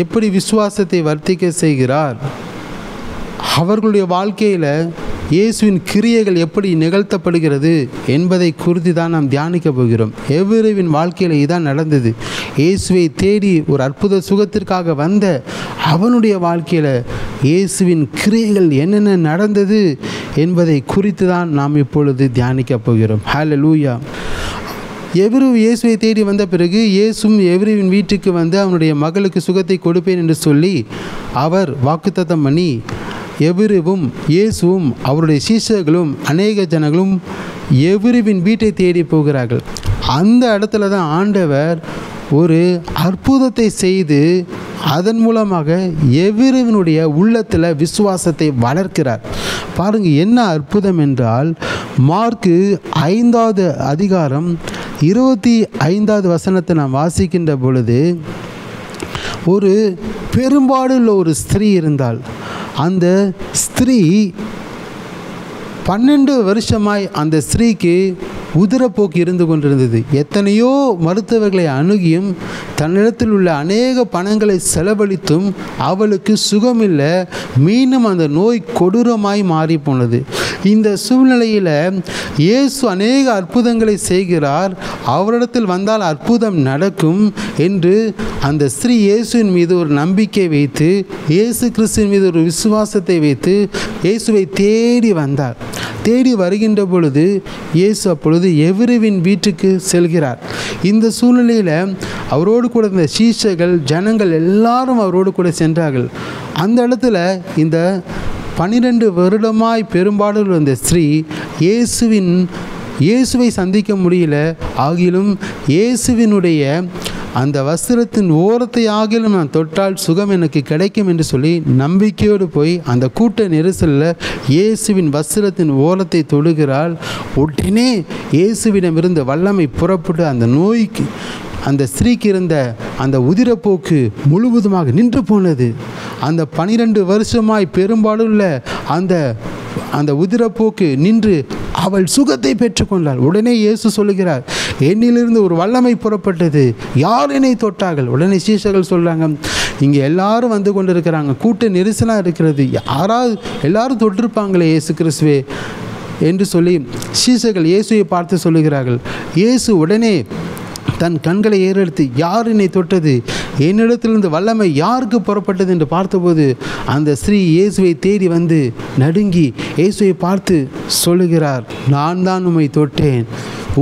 எப்படி விசுவாசத்தை வர்த்திக்க செய்கிறார், அவர்களுடைய வாழ்க்கையில் இயேசுவின் கிரியைகள் எப்படி நிகழ்த்தப்படுகிறது என்பதை குறித்து தான் நாம் தியானிக்க போகிறோம். எவ்விரவின் வாழ்க்கையில் இதான் நடந்தது. இயேசுவை தேடி ஒரு அற்புத சுகத்திற்காக வந்த அவனுடைய வாழ்க்கையில் இயேசுவின் கிரியைகள் என்னென்ன நடந்தது என்பதை குறித்து தான் நாம் இப்பொழுது தியானிக்க போகிறோம். ஹல்லேலூயா. எவ்ரு இயேசுவை தேடி வந்த பிறகு இயேசுவும் எவ்ருவின் வீட்டுக்கு வந்து அவனுடைய மகளுக்கு சுகத்தை கொடுப்பேன் என்று சொல்லி அவர் வாக்குத்தத்தம் பண்ணி எவ்ருவும் இயேசுவும் அவருடைய சீஷர்களும் அநேக ஜனங்களும் எவ்ருவின் வீட்டை தேடி போகிறார்கள். அந்த இடத்துல தான் ஆண்டவர் ஒரு அற்புதத்தை செய்து அதன் மூலமாக எவ்ருவினுடைய உள்ளத்தில் விசுவாசத்தை வளர்க்கிறார். பாருங்கள் என்ன அற்புதம் என்றால், மார்க்கு 5வது அதிகாரம் 25வது வசனத்தை நாம் வாசிக்கின்ற பொழுது, ஒரு பெரும்பாடுள்ள ஒரு ஸ்திரீ இருந்தாள். அந்த ஸ்திரீ 12 வருஷமாய் அந்த ஸ்திரீக்கு உதிரப்போக்கு இருந்து கொண்டிருந்தது. எத்தனையோ மருத்துவர்களை அணுகியும் தன்னிடத்தில் உள்ள அநேக பணங்களை செலவழித்தும் அவளுக்கு சுகமில்லை. மீண்டும் அந்த நோய் கொடூரமாய் மாறி போனது. இந்த சூழ்நிலையில் இயேசு அநேக அற்புதங்களை செய்கிறார். அவரிடத்தில் வந்தால் அற்புதம் நடக்கும் என்று அந்த ஸ்திரீ இயேசுவின் மீது ஒரு நம்பிக்கை வைத்து, இயேசு கிறிஸ்துவின் மீது ஒரு விசுவாசத்தை வைத்து இயேசுவை தேடி வந்தார். தேடி வருகின்ற பொழுது இயேசு அப்பொழுது எவ்ருவின் வீட்டுக்கு செல்கிறார். இந்த சூழ்நிலையில் அவரோடு கூட இருந்த சீஷர்கள் ஜனங்கள் எல்லாரும் அவரோடு கூட சென்றார்கள். அந்த இடத்துல இந்த 12 வருடமாய் பெரும்பாலும் இருந்த ஸ்திரீ இயேசுவை சந்திக்க முடியல. ஆகிலும் இயேசுவினுடைய அந்த வஸ்திரத்தின் ஓரத்தை ஆகிலும் நான் தொட்டால் சுகம் எனக்கு கிடைக்கும் என்று சொல்லி நம்பிக்கையோடு போய் அந்த கூட்ட நெரிசலில் இயேசுவின் வஸ்திரத்தின் ஓரத்தை தொடுகிறாள். உடனே இயேசுவிடமிருந்து வல்லமை புறப்பட்டு அந்த நோய்க்கு, அந்த ஸ்திரீக்கு இருந்த அந்த உதிரப்போக்கு முழுவதுமாக நின்று போனது. அந்த 12 வருஷமாய் பெரும்பாலுள்ள அந்த உதிரப்போக்கு நின்று அவள் சுகத்தை பெற்றுக்கொண்டாள். உடனே இயேசு சொல்லுகிறார், என்னிலிருந்து ஒரு வல்லமை புறப்பட்டது, யார் என்னை தொட்டார்கள்? உடனே சீஷர்கள் சொல்கிறாங்க, இங்கே எல்லாரும் வந்து கொண்டு இருக்கிறாங்க, கூட்ட நெரிசலாக இருக்கிறது, எல்லாரும் தொட்டிருப்பாங்களே இயேசு கிறிஸ்துவே என்று சொல்லி சீஷர்கள் இயேசுவை பார்த்து சொல்லுகிறார்கள். இயேசு உடனே தன் கண்களை ஏறெடுத்து, யார் என்னை தொட்டது? என்னிடத்திலிருந்து வல்லமை யாருக்கு புறப்பட்டது என்று பார்த்தபோது அந்த ஸ்ரீ இயேசுவை தேடி வந்து நடுங்கி இயேசுவை பார்த்து சொல்லுகிறார், நான் தான் உம்மை தொட்டேன்,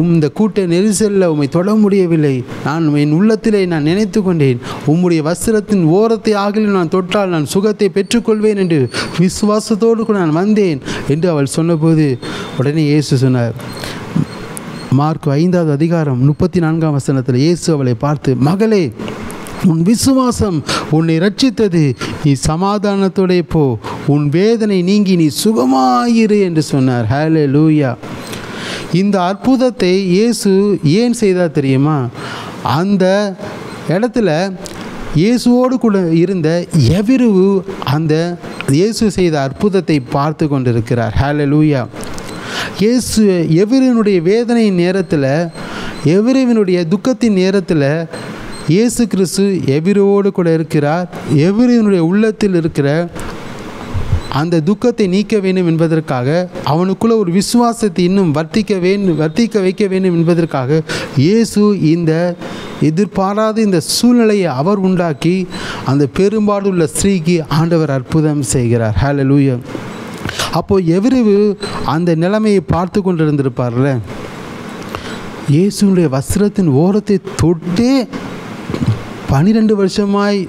இந்த கூட்ட நெரிசலில் உம்மை தொட முடியவில்லை, நான் என் உள்ளத்திலே நான் நினைத்து கொண்டேன், உம்முடைய வஸ்திரத்தின் ஓரத்தை ஆகிலும் நான் தொட்டால் நான் சுகத்தை பெற்றுக்கொள்வேன் என்று விசுவாசத்தோடு கூட நான் வந்தேன் என்று அவள் சொன்னபோது உடனே இயேசு சொன்னார். மார்க் 5வது அதிகாரம் 34ஆம் வசனத்தில் இயேசு அவளை பார்த்து, மகளே, உன் விசுவாசம் உன்னை ரட்சித்தது, நீ சமாதானத்தோடே போ, உன் வேதனை நீங்கி நீ சுகமாயிரு என்று சொன்னார். ஹல்லேலூயா. இந்த அற்புதத்தை இயேசு ஏன் செய்தார் தெரியுமா? அந்த இடத்துல இயேசுவோடு கூட இருந்த எவ்விருவு அந்த இயேசு செய்த அற்புதத்தை பார்த்து கொண்டிருக்கிறார். ஹல்லேலூயா. இயேசு எவ்விருவனுடைய வேதனையின் நேரத்தில், எவ்விருவனுடைய துக்கத்தின் நேரத்தில் இயேசு கிறிஸ்து எவ்விருவோடு கூட இருக்கிறார். எவ்விருவனுடைய உள்ளத்தில் இருக்கிற அந்த துக்கத்தை நீக்க வேண்டும் என்பதற்காக, அவனுக்குள்ள ஒரு விசுவாசத்தை இன்னும் வர்த்திக்க வைக்க வேண்டும் என்பதற்காக இயேசு இந்த எதிர்பாராத இந்த சூழ்நிலையை அவர் உண்டாக்கி அந்த பெரும்பாடுள்ள ஸ்திரீக்கு ஆண்டவர் அற்புதம் செய்கிறார். ஹல்லேலூயா. அப்போது எவ்விருவு அந்த நிலைமையை பார்த்து கொண்டிருந்திருப்பார்ல, இயேசுடைய வஸ்திரத்தின் ஓரத்தை தொட்டே 12 வருஷமாய்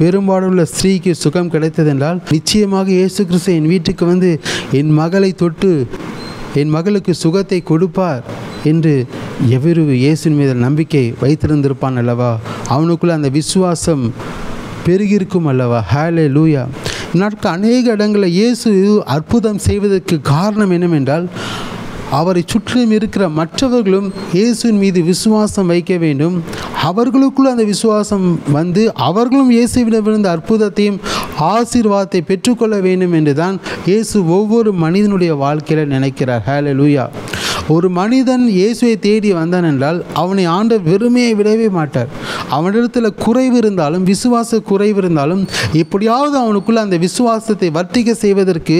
பெரும்பாடுள்ள ஸ்திரீக்கு சுகம் கிடைத்ததென்றால் நிச்சயமாக இயேசு கிறிஸ்து என் வீட்டுக்கு வந்து என் மகளை தொட்டு என் மகளுக்கு சுகத்தை கொடுப்பார் என்று எவ்விருவு இயேசுவின் மீது நம்பிக்கை வைத்திருந்திருப்பான் அல்லவா? அவனுக்குள்ள அந்த விசுவாசம் பெருகியிருக்கும் அல்லவா? ஹல்லேலூயா. நாட்கள் அநேக இடங்களில் இயேசு அற்புதம் செய்வதற்கு காரணம் என்னவென்றால், அவரை சுற்றிலும் இருக்கிற மற்றவர்களும் இயேசுவின் மீது விசுவாசம் வைக்க வேண்டும். அவர்களுக்குள்ள அந்த விசுவாசம் வந்து அவர்களும் இயேசுவிடமிருந்து அற்புதத்தையும் ஆசீர்வாதத்தை பெற்றுக்கொள்ள வேண்டும் என்று தான் இயேசு ஒவ்வொரு மனிதனுடைய வாழ்க்கையில் நினைக்கிறார். ஹல்லேலூயா. ஒரு மனிதன் இயேசுவை தேடி வந்தான் என்றால் அவனை ஆண்டவர் வெறுமையை விடவே மாட்டார். அவனிடத்தில் குறைவு இருந்தாலும், விசுவாச குறைவு இருந்தாலும், எப்படியாவது அவனுக்குள்ள அந்த விசுவாசத்தை வர்த்திக்க செய்வதற்கு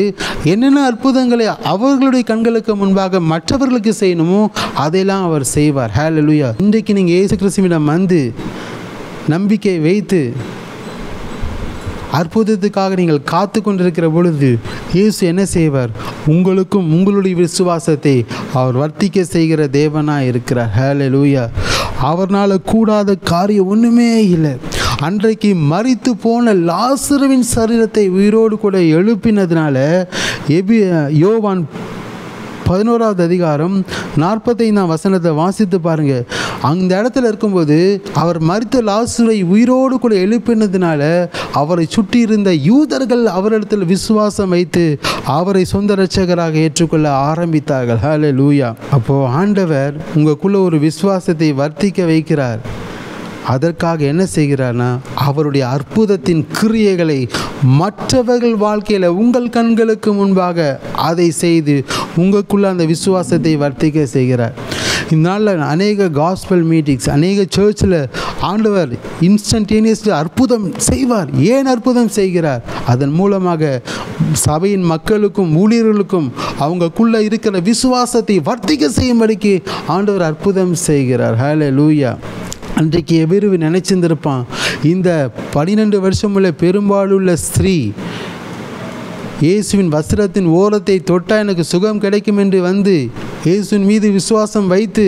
என்னென்ன அற்புதங்களை அவர்களுடைய கண்களுக்கு முன்பாக மற்றவர்களுக்கு செய்யணுமோ அதையெல்லாம் அவர் செய்வார். ஹல்லேலூயா. இன்றைக்கு நீங்கள் இயேசு கிறிஸ்துவிடம் வந்து நம்பிக்கை வைத்து அற்புதத்துக்காக நீங்கள் காத்து கொண்டிருக்கிற பொழுது இயேசு என்ன செய்வார்? உங்களுக்கும் உங்களுடைய விசுவாசத்தை அவர் வர்த்திக்க செய்கிற தேவனாக இருக்கிறார். ஹல்லேலூயா. அவர்னால் கூடாத காரியம் ஒன்றுமே இல்லை. அன்றைக்கு மரித்து போன லாசருவின் சரீரத்தை உயிரோடு கூட எழுப்பினதுனால யோவான் 11வது அதிகாரம் 45ஆம் வசனத்தை வாசித்து பாருங்கள். அந்த இடத்துல இருக்கும்போது அவர் மரித்த லாசரை உயிரோடு கூட எழுப்பினதுனால அவரை சுற்றி இருந்த யூதர்கள் அவரிடத்தில் விசுவாசம் வைத்து அவரை சொந்த இரட்சகராக ஏற்றுக்கொள்ள ஆரம்பித்தார்கள். ஹல்லேலூயா. அப்போது ஆண்டவர் உங்களுக்குள்ள ஒரு விசுவாசத்தை வர்த்திக்க வைக்கிறார். அதற்காக என்ன செய்கிறார்னா, அவருடைய அற்புதத்தின் கிரியைகளை மற்றவர்கள் வாழ்க்கையில் உங்கள் கண்களுக்கு முன்பாக அதை செய்து உங்களுக்குள்ள அந்த விசுவாசத்தை வர்த்திக்க செய்கிறார். இதனால் அநேக காஸ்பல் மீட்டிங்ஸ், அநேக சர்ச்சில் ஆண்டவர் இன்ஸ்டன்டேனியஸ்லி அற்புதம் செய்வார். ஏன் அற்புதம் செய்கிறார்? அதன் மூலமாக சபையின் மக்களுக்கும் ஊழியர்களுக்கும் அவங்களுக்குள்ளே இருக்கிற விசுவாசத்தை வர்த்திக்க செய்யும்படிக்கு ஆண்டவர் அற்புதம் செய்கிறார். ஹல்லேலூயா. அன்றைக்கு எவ்விருவு நினைச்சிருந்திருப்பான், இந்த 12 வருஷமுள்ள பெரும்பாலுள்ள ஸ்திரீ இயேசுவின் வஸ்திரத்தின் ஓரத்தை தொட்டால் எனக்கு சுகம் கிடைக்கும் என்று வந்து இயேசுவின் மீது விசுவாசம் வைத்து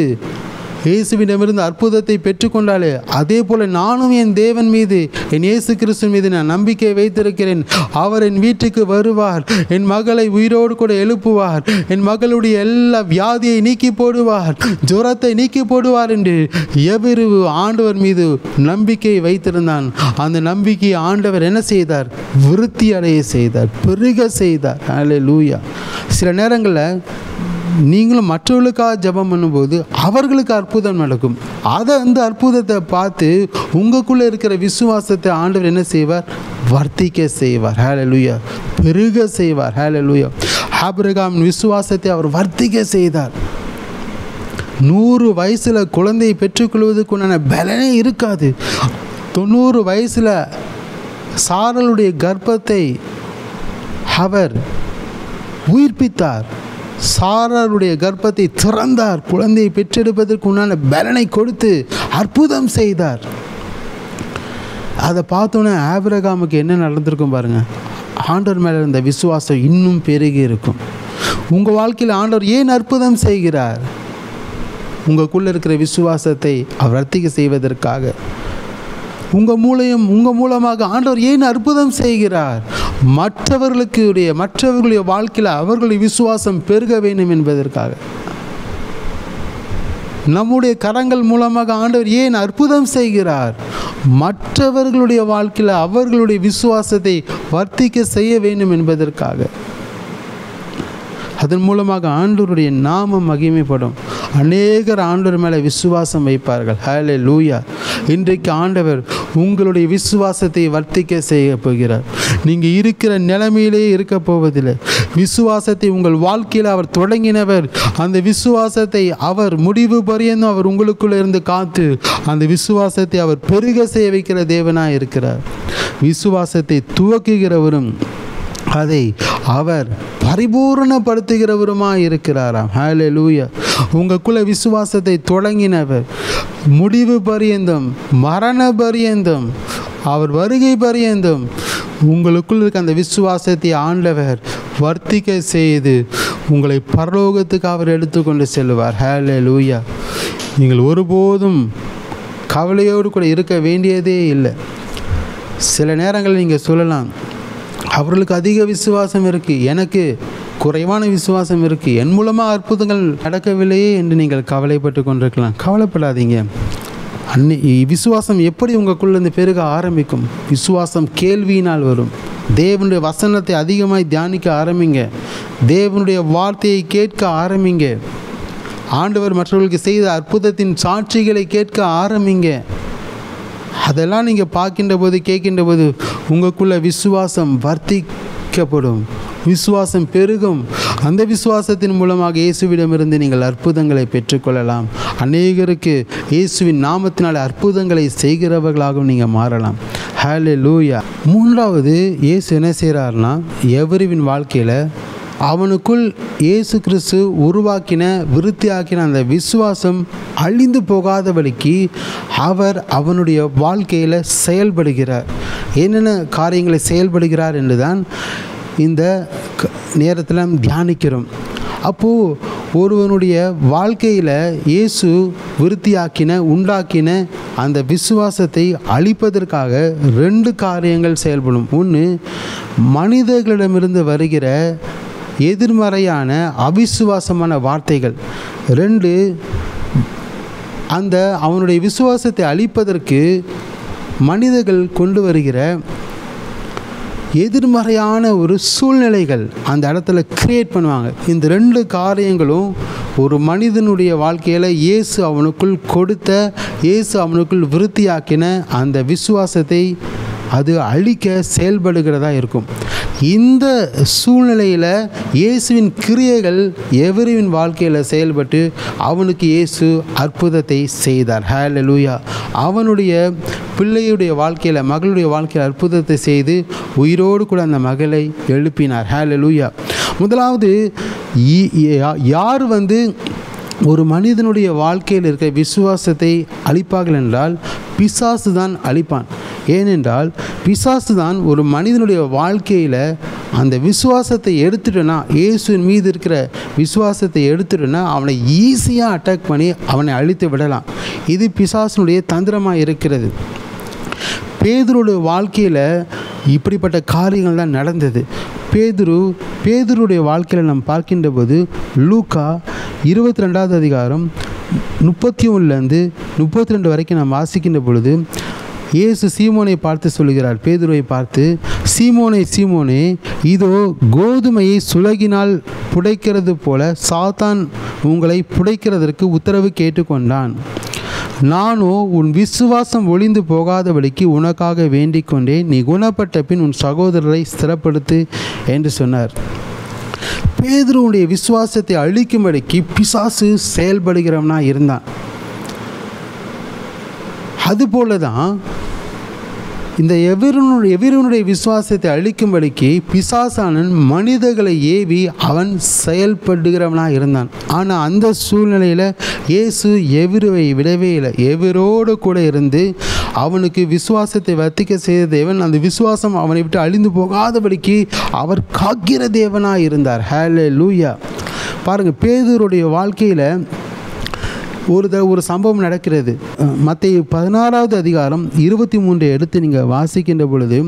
இயேசுவிடமிருந்து அற்புதத்தை பெற்றுக்கொண்டாலே, அதே போல் நானும் என் தேவன் மீது, என் இயேசு கிறிஸ்து மீது நான் நம்பிக்கை வைத்திருக்கிறேன். அவர் என் வீட்டுக்கு வருவார், என் மகளை உயிரோடு கூட எழுப்புவார், என் மகளுடைய எல்லா வியாதியை நீக்கி போடுவார், ஜுரத்தை நீக்கி போடுவார் என்று எவ்விருவு ஆண்டவர் மீது நம்பிக்கை வைத்திருந்தான். அந்த நம்பிக்கையை ஆண்டவர் என்ன செய்தார்? விருத்தி அடைய செய்தார், பெருக செய்தார். ஹல்லேலூயா. சில நேரங்களில் நீங்களும் மற்றவர்களுக்காக ஜெபம் பண்ணும்போது அவர்களுக்கு அற்புதம் நடக்கும். அந்த அற்புதத்தை பார்த்து உங்களுக்குள்ளே இருக்கிற விசுவாசத்தை ஆண்டவர் என்ன செய்வார்? வர்த்திக்க செய்வார். ஹல்லேலூயா. பெருக செய்வார். ஹல்லேலூயா. ஆபிரகாமின் விசுவாசத்தை அவர் வர்த்திக்க செய்தார். 100 வயசில் குழந்தையை பெற்றுக்கொள்வதற்கு உண்டான பலனே இருக்காது. 90 வயசில் சாரலுடைய கர்ப்பத்தை அவர் உயிர்ப்பித்தார். சாராருடைய கர்ப்பத்தை திறந்தார். குழந்தையை பெற்றெடுப்பதற்கு உண்டான பலனை கொடுத்து அற்புதம் செய்தார். அதை பார்த்தோன்னே ஆபிரகாமுக்கு என்ன நடந்திருக்கும் பாருங்கள். ஆண்டவர் மேலே இருந்த விசுவாசம் இன்னும் பெருகி இருக்கும். உங்கள் வாழ்க்கையில் ஆண்டவர் ஏன் அற்புதம் செய்கிறார்? உங்களுக்குள்ளே இருக்கிற விசுவாசத்தை அவர் வர்த்திக்க செய்வதற்காக. உங்கள் மூலமாக ஆண்டவர் ஏன் அற்புதம் செய்கிறார்? மற்றவர்களுடைய வாழ்க்கையில் அவர்களுடைய விசுவாசம் பெருக வேண்டும் என்பதற்காக. நம்முடைய கரங்கள் மூலமாக ஆண்டவர் ஏன் அற்புதம் செய்கிறார்? மற்றவர்களுடைய வாழ்க்கையில் அவர்களுடைய விசுவாசத்தை வர்த்திக்க செய்ய வேண்டும் என்பதற்காக. அதன் மூலமாக ஆண்டவருடைய நாமம் மகிமைப்படும். அநேகர் ஆண்டவர் மேலே விசுவாசம் வைப்பார்கள். ஹல்லேலூயா. இன்றைக்கு ஆண்டவர் உங்களுடைய விசுவாசத்தை வர்த்திக்க செய்ய போகிறார். நீங்கள் இருக்கிற நிலைமையிலே இருக்க போவதில்லை. விசுவாசத்தை உங்கள் வாழ்க்கையில் அவர் தொடங்கினவர். அந்த விசுவாசத்தை அவர் முடிவு பரியந்தம் அவர் உங்களுக்குள்ளே இருந்து காத்து அந்த விசுவாசத்தை அவர் பெருக செய்ய வைக்கிற தேவனாக இருக்கிறார். விசுவாசத்தை துவக்குகிறவரும் அதை அவர் பரிபூரணப்படுத்துகிறவருமாய் இருக்கிறாராம். ஹல்லேலூயா. உங்களுக்குள்ள விசுவாசத்தை தொடங்கினவர் முடிவு பரியந்தம், மரண பரியந்தம், அவர் வருகை பரியந்தம் உங்களுக்குள் இருக்க அந்த விசுவாசத்தை ஆண்டவர் வர்த்திக்க செய்து உங்களை பரலோகத்துக்கு அவர் எடுத்துக்கொண்டு செல்வார். ஹல்லேலூயா. நீங்கள் ஒருபோதும் கவலையோடு கூட இருக்க வேண்டியதே இல்லை. சில நேரங்களில் நீங்கள் சொல்லலாம், அவர்களுக்கு அதிக விசுவாசம் இருக்குது, எனக்கு குறைவான விசுவாசம் இருக்குது, என் மூலமாக அற்புதங்கள் நடக்கவில்லையே என்று நீங்கள் கவலைப்பட்டு கொண்டிருக்கலாம். கவலைப்படாதீங்க. விசுவாசம் எப்படி உங்களுக்குள்ளேருந்து பெருக ஆரம்பிக்கும்? விசுவாசம் கேள்வியினால் வரும். தேவனுடைய வசனத்தை அதிகமாக தியானிக்க ஆரம்பிங்க. தேவனுடைய வார்த்தையை கேட்க ஆரம்பிங்க. ஆண்டவர் மற்றவர்களுக்கு செய்த அற்புதத்தின் சாட்சிகளை கேட்க ஆரம்பிங்க. அதெல்லாம் நீங்கள் பார்க்கின்ற போது, கேட்கின்ற போது உங்களுக்குள்ள விசுவாசம் வர்த்திக்கப்படும், விசுவாசம் பெருகும். அந்த விசுவாசத்தின் மூலமாக இயேசுவிடமிருந்து நீங்கள் அற்புதங்களை பெற்றுக்கொள்ளலாம். அநேகருக்கு இயேசுவின் நாமத்தினால் அற்புதங்களை செய்கிறவர்களாகவும் நீங்கள் மாறலாம். ஹல்லேலூயா. மூன்றாவது, இயேசு என்ன செய்கிறார்னா, எவரிவின் வாழ்க்கையில் அவனுக்குள் இயேசு கிறிஸ்து உருவாக்கின, விருத்தியாக்கின அந்த விசுவாசம் அழிந்து போகாதபடிக்கு அவர் அவனுடைய வாழ்க்கையில் செயல்படுகிறார். என்னென்ன காரியங்களை செயல்படுகிறார் என்று தான் இந்த நேரத்தில் தியானிக்கிறோம். அப்போது ஒருவனுடைய வாழ்க்கையில் இயேசு விருத்தியாக்கின, உண்டாக்கின அந்த விசுவாசத்தை அழிப்பதற்காக 2 காரியங்கள் செயல்படும். ஒன்று, மனிதர்களிடமிருந்து வருகிற எதிர்மறையான அவிசுவாசமான வார்த்தைகள். 2, அந்த அவனுடைய விசுவாசத்தை அழிப்பதற்கு மனிதர்கள் கொண்டு வருகிற எதிர்மறையான ஒரு சூழ்நிலைகள் அந்த இடத்துல கிரியேட் பண்ணுவாங்க. இந்த 2 காரியங்களும் ஒரு மனிதனுடைய வாழ்க்கையில் இயேசு அவனுக்குள் கொடுத்த, இயேசு அவனுக்குள் விருத்தியாக்கின அந்த விசுவாசத்தை அது அழிக்க செயல்படுகிறதா இருக்கும். இந்த சூழ்நிலையில் இயேசுவின் கிரியைகள் எவரின் வாழ்க்கையில் செயல்பட்டு அவனுக்கு இயேசு அற்புதத்தை செய்தார். ஹல்லேலூயா. அவனுடைய பிள்ளையுடைய வாழ்க்கையில், மகளுடைய வாழ்க்கையில் அற்புதத்தை செய்து உயிரோடு கூட அந்த மகளை எழுப்பினார். ஹல்லேலூயா. முதலாவது, யார் ஒரு மனிதனுடைய வாழ்க்கையில் இருக்கிற விசுவாசத்தை அழிப்பார்கள் என்றால் பிசாசு தான் அழிப்பான். ஏனென்றால் பிசாசு தான் ஒரு மனிதனுடைய வாழ்க்கையில் அந்த விசுவாசத்தை எடுத்துட்டோன்னா, இயேசுவின் மீது இருக்கிற விசுவாசத்தை எடுத்துட்டோன்னா அவனை ஈஸியாக அட்டாக் பண்ணி அவனை அழித்து விடலாம். இது பிசாசினுடைய தந்திரமாக இருக்கிறது. பேதுருடைய வாழ்க்கையில் இப்படிப்பட்ட காரியங்கள் தான் நடந்தது. பேதுருடைய வாழ்க்கையில் நாம் பார்க்கின்ற போது லூக்கா 22வது அதிகாரம் 31லேருந்து 32 வரைக்கும் நாம் வாசிக்கின்ற பொழுது இயேசு சீமோனை பார்த்து சொல்கிறார், பேதுருவை பார்த்து, சீமோனே சீமோனே, இதோ கோதுமையை சுலகினால் புடைக்கிறது போல சாத்தான் உங்களை புடைக்கிறதற்கு உத்தரவு கேட்டுக்கொண்டான். நானோ உன் விசுவாசம் ஒளிந்து போகாதபடிக்கு உனக்காக வேண்டிக் கொண்டேன். நீ குணப்பட்ட பின் உன் சகோதரரை ஸ்திரப்படுத்து என்று சொன்னார். பேதுருவுடைய விசுவாசத்தை அழிக்கும்படிக்கு பிசாசு செயல்படுகிறவனா இருந்தான். அதுபோல தான் இந்த எவருனுடைய விசுவாசத்தை அழிக்கும்படிக்கு பிசாசானன் மனிதர்களை ஏவி அவன் செயல்படுகிறவனாக இருந்தான். ஆனால் அந்த சூழ்நிலையில் இயேசு எவருவை விடவே இல்லை. எவரோடு கூட இருந்து அவனுக்கு விசுவாசத்தை வர்த்திக்க செய்த தேவன், அந்த விசுவாசம் அவனை விட்டு அழிந்து போகாதபடிக்கு அவர் காக்கிற தேவனாக இருந்தார். ஹல்லேலூயா. பாருங்கள், பேதுருடைய வாழ்க்கையில் ஒரு சம்பவம் நடக்கிறது. மத்தேயு 16வது அதிகாரம் 23 எடுத்து நீங்கள் வாசிக்கின்ற பொழுது,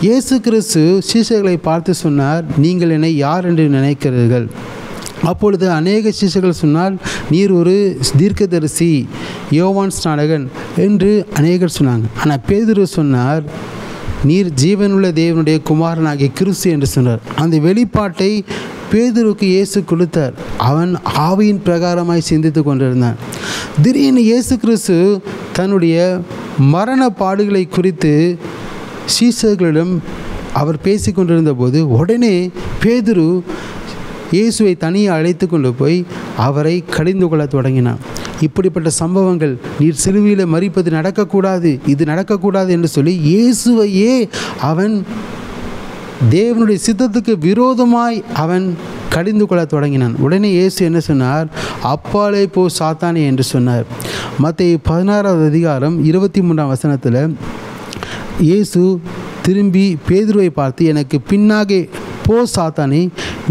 இயேசு கிறிஸ்து சீஷர்களை பார்த்து சொன்னார், நீங்கள் என்னை யார் என்று நினைக்கிறீர்கள்? அப்பொழுது அநேக சீஷர்கள் சொன்னார், நீர் ஒரு தீர்க்கதரிசி, யோவான் ஸ்நானகன் என்று அநேகர் சொன்னாங்க. ஆனால் பேதுரு சொன்னார், நீர் ஜீவனுள்ள தேவனுடைய குமாரனாகிய கிறிஸ்து என்று சொன்னார். அந்த வெளிப்பாட்டை பேதுருக்கு இயேசு கொடுத்தார். அவன் ஆவியின் பிரகாரமாய் சிந்தித்து கொண்டிருந்தான். திடீர்னு இயேசு கிறிஸ்து தன்னுடைய மரண பாடுகளை குறித்து சீஷர்களிடம் அவர் பேசி கொண்டிருந்த போது உடனே பேதுரு இயேசுவை தனியே அழைத்து கொண்டு போய் அவரை கடிந்து கொள்ள தொடங்கினான். இப்படிப்பட்ட சம்பவங்கள், நீர் சிலுவையில் மரிப்பது நடக்கக்கூடாது, இது நடக்கக்கூடாது என்று சொல்லி இயேசுவையே அவன் தேவனுடைய சித்தத்துக்கு விரோதமாய் அவன் கடிந்து கொள்ள தொடங்கினான். உடனே இயேசு என்ன சொன்னார்? அப்பாலே போ சாத்தானே என்று சொன்னார். மத்தேயு 16வது அதிகாரம் 23ஆம் வசனத்தில் இயேசு திரும்பி பேதுருவை பார்த்து, எனக்கு பின்னாக போ சாத்தானே,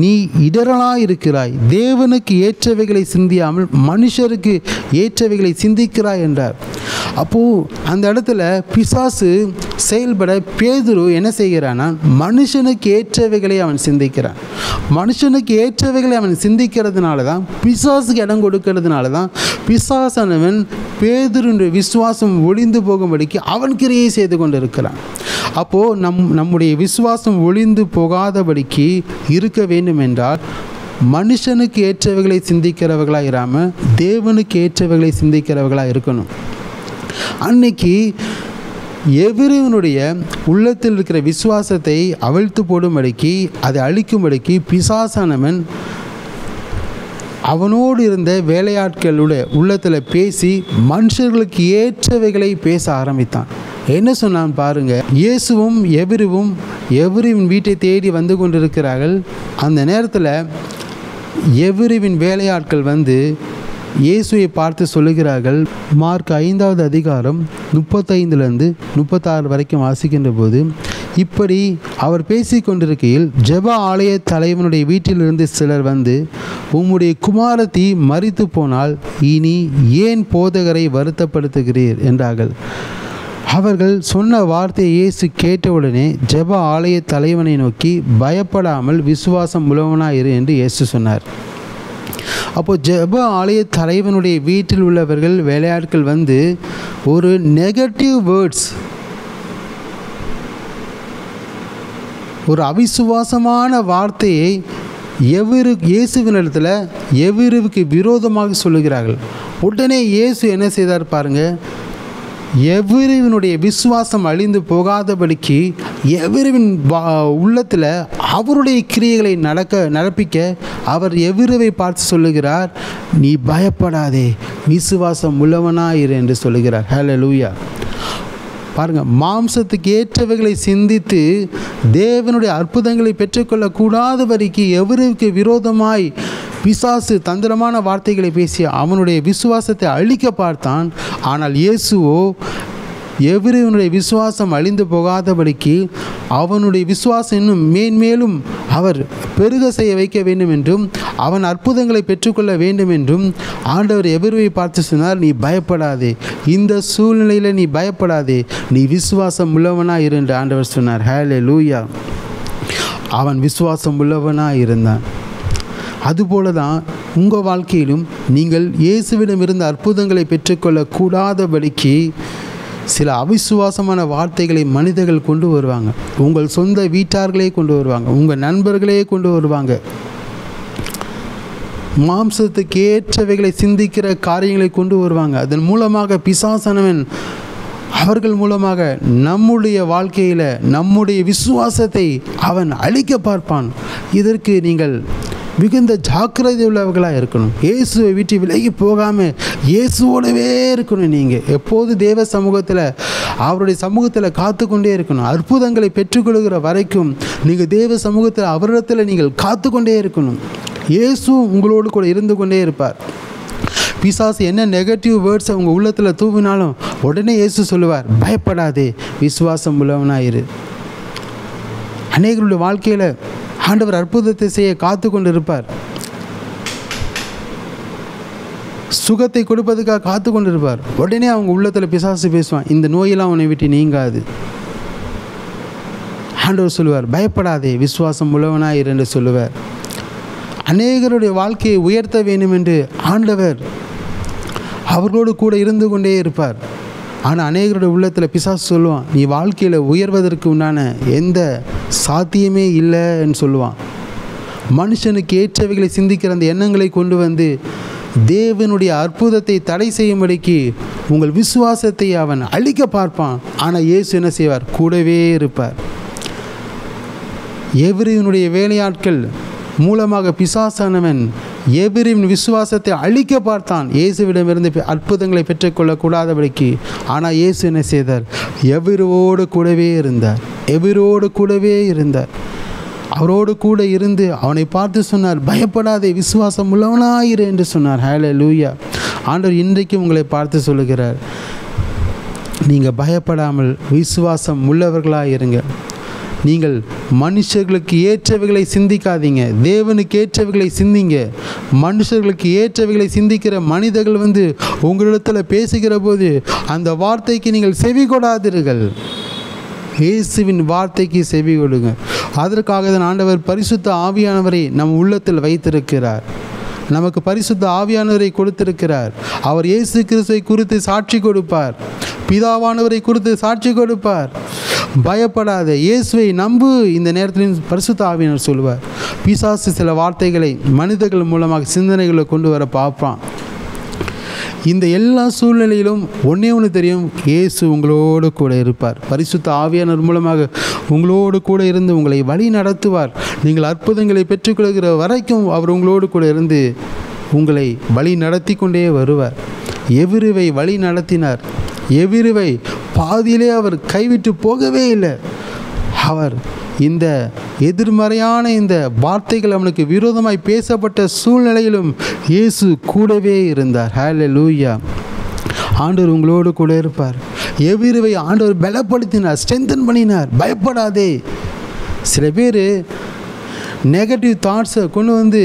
நீ இடரலாக இருக்கிறாய், தேவனுக்கு ஏற்றவைகளை சிந்தியாமல் மனுஷருக்கு ஏற்றவைகளை சிந்திக்கிறாய் என்றார். அப்போது அந்த இடத்துல பிசாசு செயல்பட பேதுரு என்ன செய்கிறான்னா, மனுஷனுக்கு ஏற்றவைகளை அவன் சிந்திக்கிறான். மனுஷனுக்கு ஏற்றவைகளை அவன் சிந்திக்கிறதுனால தான், பிசாசுக்கு இடம் கொடுக்கறதுனால தான் பிசாசானவன் பேதுருடைய விசுவாசம் ஒளிந்து போகும்படிக்கு அவன் கிரியை செய்து கொண்டு இருக்கிறான். அப்போது நம்முடைய விசுவாசம் ஒளிந்து போகாதபடிக்கு இருக்க வேண்டும் என்றால் மனுஷனுக்கு ஏற்றவைகளை சிந்திக்கிறவர்களாக இராமல் தேவனுக்கு ஏற்றவைகளை சிந்திக்கிறவர்களாக இருக்கணும். அன்னைக்கு எவருவனுடைய உள்ளத்தில் இருக்கிற விசுவாசத்தை அவிழ்த்து போடும்படிக்கு, அதை அழிக்கும்படிக்கு பிசாசானவன் அவனோடு இருந்த வேலையாட்களுடைய உள்ளத்தில் பேசி மனுஷர்களுக்கு ஏற்றவைகளை பேச ஆரம்பித்தான். என்ன சொன்னான் பாருங்க, இயேசுவும் எவருவின் வீட்டை தேடி வந்து கொண்டிருக்கிறார்கள். அந்த நேரத்தில் எவருவின் வேலையாட்கள் வந்து இயேசுவை பார்த்து சொல்லுகிறார்கள். மார்க் 5வது அதிகாரம் 35லேருந்து 36 வரைக்கும் வாசிக்கின்ற போது, இப்படி அவர் பேசி கொண்டிருக்கையில் ஜெப ஆலய தலைவனுடைய வீட்டிலிருந்து சிலர் வந்து, உம்முடைய குமாரத்தி மரித்து போனால் இனி ஏன் போதகரை வருத்தப்படுத்துகிறீர் என்றார்கள். அவர்கள் சொன்ன வார்த்தையை இயேசு கேட்டவுடனே ஜெப ஆலய தலைவனை நோக்கி, பயப்படாமல் விசுவாசம் உள்ளவனாயிரு என்று இயேசு சொன்னார். அப்போது ஜெப ஆலய தலைவனுடைய வீட்டில் உள்ளவர்கள் வேலையாட்கள் வந்து ஒரு நெகட்டிவ் வேர்ட்ஸ், ஒரு அவிசுவாசமான வார்த்தையை இயேசுவினிடத்தில் எவருவுக்கு விரோதமாக சொல்லுகிறார்கள். உடனே இயேசு என்ன செய்தார் பாருங்க, எவருவினுடைய விசுவாசம் அழிந்து போகாதபடிக்கு எவருவின் உள்ளத்தில் அவருடைய கிரியைகளை நடப்பிக்க அவர் எவருவை பார்த்து சொல்லுகிறார், நீ பயப்படாதே, விசுவாசம் உள்ளவனாயிரு என்று சொல்லுகிறார். ஹல்லேலூயா. பாருங்கள், மாம்சத்துக்கு ஏற்றவைகளை சிந்தித்து தேவனுடைய அற்புதங்களை பெற்றுக்கொள்ளக்கூடாதபடிக்கு எவருக்கு விரோதமாய் பிசாசு தந்திரமான வார்த்தைகளை பேசி அவனுடைய விசுவாசத்தை அழிக்க பார்த்தான். ஆனால் இயேசுவோ எவருவனுடைய விசுவாசம் அழிந்து போகாதபடிக்கு அவனுடைய விசுவாசம் இன்னும் மேன்மேலும் அவர் பெருக செய்ய வைக்க வேண்டும் என்றும் அவன் அற்புதங்களை பெற்றுக்கொள்ள வேண்டும் என்றும் ஆண்டவர் எவருவை பார்த்து சொன்னார், நீ பயப்படாதே, இந்த சூழ்நிலையில் நீ பயப்படாதே, நீ விசுவாசம் உள்ளவனாக இரு என்று ஆண்டவர் சொன்னார். ஹல்லேலூயா. அவன் விசுவாசம் உள்ளவனாக இருந்தான். அதுபோல தான் உங்கள் வாழ்க்கையிலும் நீங்கள் இயேசுவிடமிருந்து அற்புதங்களை பெற்றுக்கொள்ளக்கூடாதபடிக்கு சில அவிசுவாசமான வார்த்தைகளை மனிதர்கள் கொண்டு வருவாங்க. உங்கள் சொந்த வீட்டார்களே கொண்டு வருவாங்க, உங்கள் நண்பர்களே கொண்டு வருவாங்க. மாம்சத்துக்கு ஏற்றவைகளை சிந்திக்கிற காரியங்களை கொண்டு வருவாங்க. அதன் மூலமாக பிசாசானவன் அவர்கள் மூலமாக நம்முடைய வாழ்க்கையில் நம்முடைய விசுவாசத்தை அவன் அழிக்க பார்ப்பான். இதற்கு நீங்கள் மிகுந்த ஜாக்கிரதை உள்ளவர்களாக இருக்கணும். இயேசுவை விட்டு விலகி போகாமல் இயேசுவோடவே இருக்கணும். நீங்கள் எப்போது தேவ சமூகத்தில் அவருடைய சமூகத்தில் காத்து கொண்டே இருக்கணும். அற்புதங்களை பெற்றுக்கொள்கிற வரைக்கும் நீங்கள் தேவ சமூகத்தில் அவரிடத்தில் நீங்கள் காத்து கொண்டே இருக்கணும். இயேசு உங்களோடு கூட இருந்து கொண்டே இருப்பார். பிசாசு என்ன நெகட்டிவ் வேர்ட்ஸை உங்கள் உள்ளத்தில் தூவினாலும் உடனே இயேசு சொல்லுவார், பயப்படாதே, விசுவாசம் உள்ளவனாயிரு. அநேகருடைய வாழ்க்கையில் ஆண்டவர் அற்புதத்தை செய்ய காத்து கொண்டு இருப்பார். சுகத்தை கொடுப்பதுக்காக காத்து கொண்டு இருப்பார். உடனே அவங்க உள்ளத்தில் பிசாசு பேசுவான், இந்த நோயெல்லாம் உன்னை விட்டு நீங்காது. ஆண்டவர் சொல்லுவார், பயப்படாதே, விசுவாசம் உள்ளவனாயிரு என்று சொல்லுவார். அநேகருடைய வாழ்க்கையை உயர்த்த வேண்டும் என்று ஆண்டவர் அவர்களோடு கூட இருந்து கொண்டே இருப்பார். ஆனால் அநேகருடைய உள்ளத்தில் பிசாசு சொல்லுவான், நீ வாழ்க்கையில் உயர்வதற்கு உண்டான எந்த சாத்தியமே இல்லைன்னு சொல்லுவான். மனுஷனுக்கு ஏற்றவைகளை சிந்திக்கிற அந்த எண்ணங்களை கொண்டு வந்து தேவனுடைய அற்புதத்தை தடை செய்யும்படிக்கு உங்கள் விசுவாசத்தை அவன் அழிக்க பார்ப்பான். ஆனால் இயேசு என்ன செய்வார்? கூடவே இருப்பார். எபிரேயனுடைய வேலையாட்கள் மூலமாக பிசாசானவன் எபிரேயரின் விசுவாசத்தை அழிக்க பார்த்தான், இயேசுவிடமிருந்து அற்புதங்களை பெற்றுக்கொள்ளக்கூடாதபடிக்கு. ஆனால் இயேசு என்ன செய்தார்? எபிரேயரோடு கூடவே இருந்தார். எபிரேயரோடு கூடவே இருந்தார். அவரோடு கூட இருந்து அவனை பார்த்து சொன்னார், பயப்படாதே, விசுவாசம் உள்ளவனாயிரு என்று சொன்னார். ஹல்லேலூயா. ஆண்டவர் இன்றைக்கு உங்களை பார்த்து சொல்லுகிறார், நீங்கள் பயப்படாமல் விசுவாசம் உள்ளவர்களாக இருங்க. நீங்கள் மனுஷர்களுக்கு ஏற்றவைகளை சிந்திக்காதீங்க, தேவனுக்கு ஏற்றவைகளை சிந்திங்க. மனுஷர்களுக்கு ஏற்றவைகளை சிந்திக்கிற மனிதர்கள் வந்து உங்களிடத்தில் பேசுகிற போது அந்த வார்த்தைக்கு நீங்கள் செவி கொடாதீர்கள். இயேசுவின் வார்த்தைக்கு செவி கொடுங்க. அதற்காக தான் ஆண்டவர் பரிசுத்த ஆவியானவரை நம் உள்ளத்தில் வைத்திருக்கிறார். நமக்கு பரிசுத்த ஆவியானவரை கொடுத்திருக்கிறார். அவர் இயேசு கிறிஸ்துவை குறித்து சாட்சி கொடுப்பார், பிதாவானவரை குறித்து சாட்சி கொடுப்பார். பயப்படாத, இயேசுவை நம்பு. இந்த நேரத்தில் பரிசுத்த ஆவியானவர் சொல்லுவார். பிசாசு சில வார்த்தைகளை மனிதர்கள் மூலமாக சிந்தனைகளை கொண்டு வர பார்ப்பான். இந்த எல்லா சூழ்நிலையிலும் ஒன்றே ஒன்று தெரியும், இயேசு உங்களோடு கூட இருப்பார். பரிசுத்த ஆவியானவர் மூலமாக உங்களோடு கூட இருந்து உங்களை வழி நடத்துவார். நீங்கள் அற்புதங்களை பெற்றுக்கொள்கிற வரைக்கும் அவர் உங்களோடு கூட இருந்து உங்களை வழி நடத்தி கொண்டே வருவார். எபிரேயரை வழி நடத்தினார். எபிரேயரை பாதியிலே அவர் கைவிட்டு போகவே இல்லை. அவர் இந்த எதிர்மறையான இந்த வார்த்தைகள் அவனுக்கு விரோதமாய் பேசப்பட்ட சூழ்நிலையிலும் இயேசு கூடவே இருந்தார். ஹல்லேலூயா. ஆண்டவர் உங்களோடு கூட இருப்பார். எபிரேயரை ஆண்டவர் பலப்படுத்தினார், ஸ்ட்ரென்தன் பண்ணினார். பயப்படாதே. சில பேர் நெகட்டிவ் தாட்ஸை கொண்டு வந்து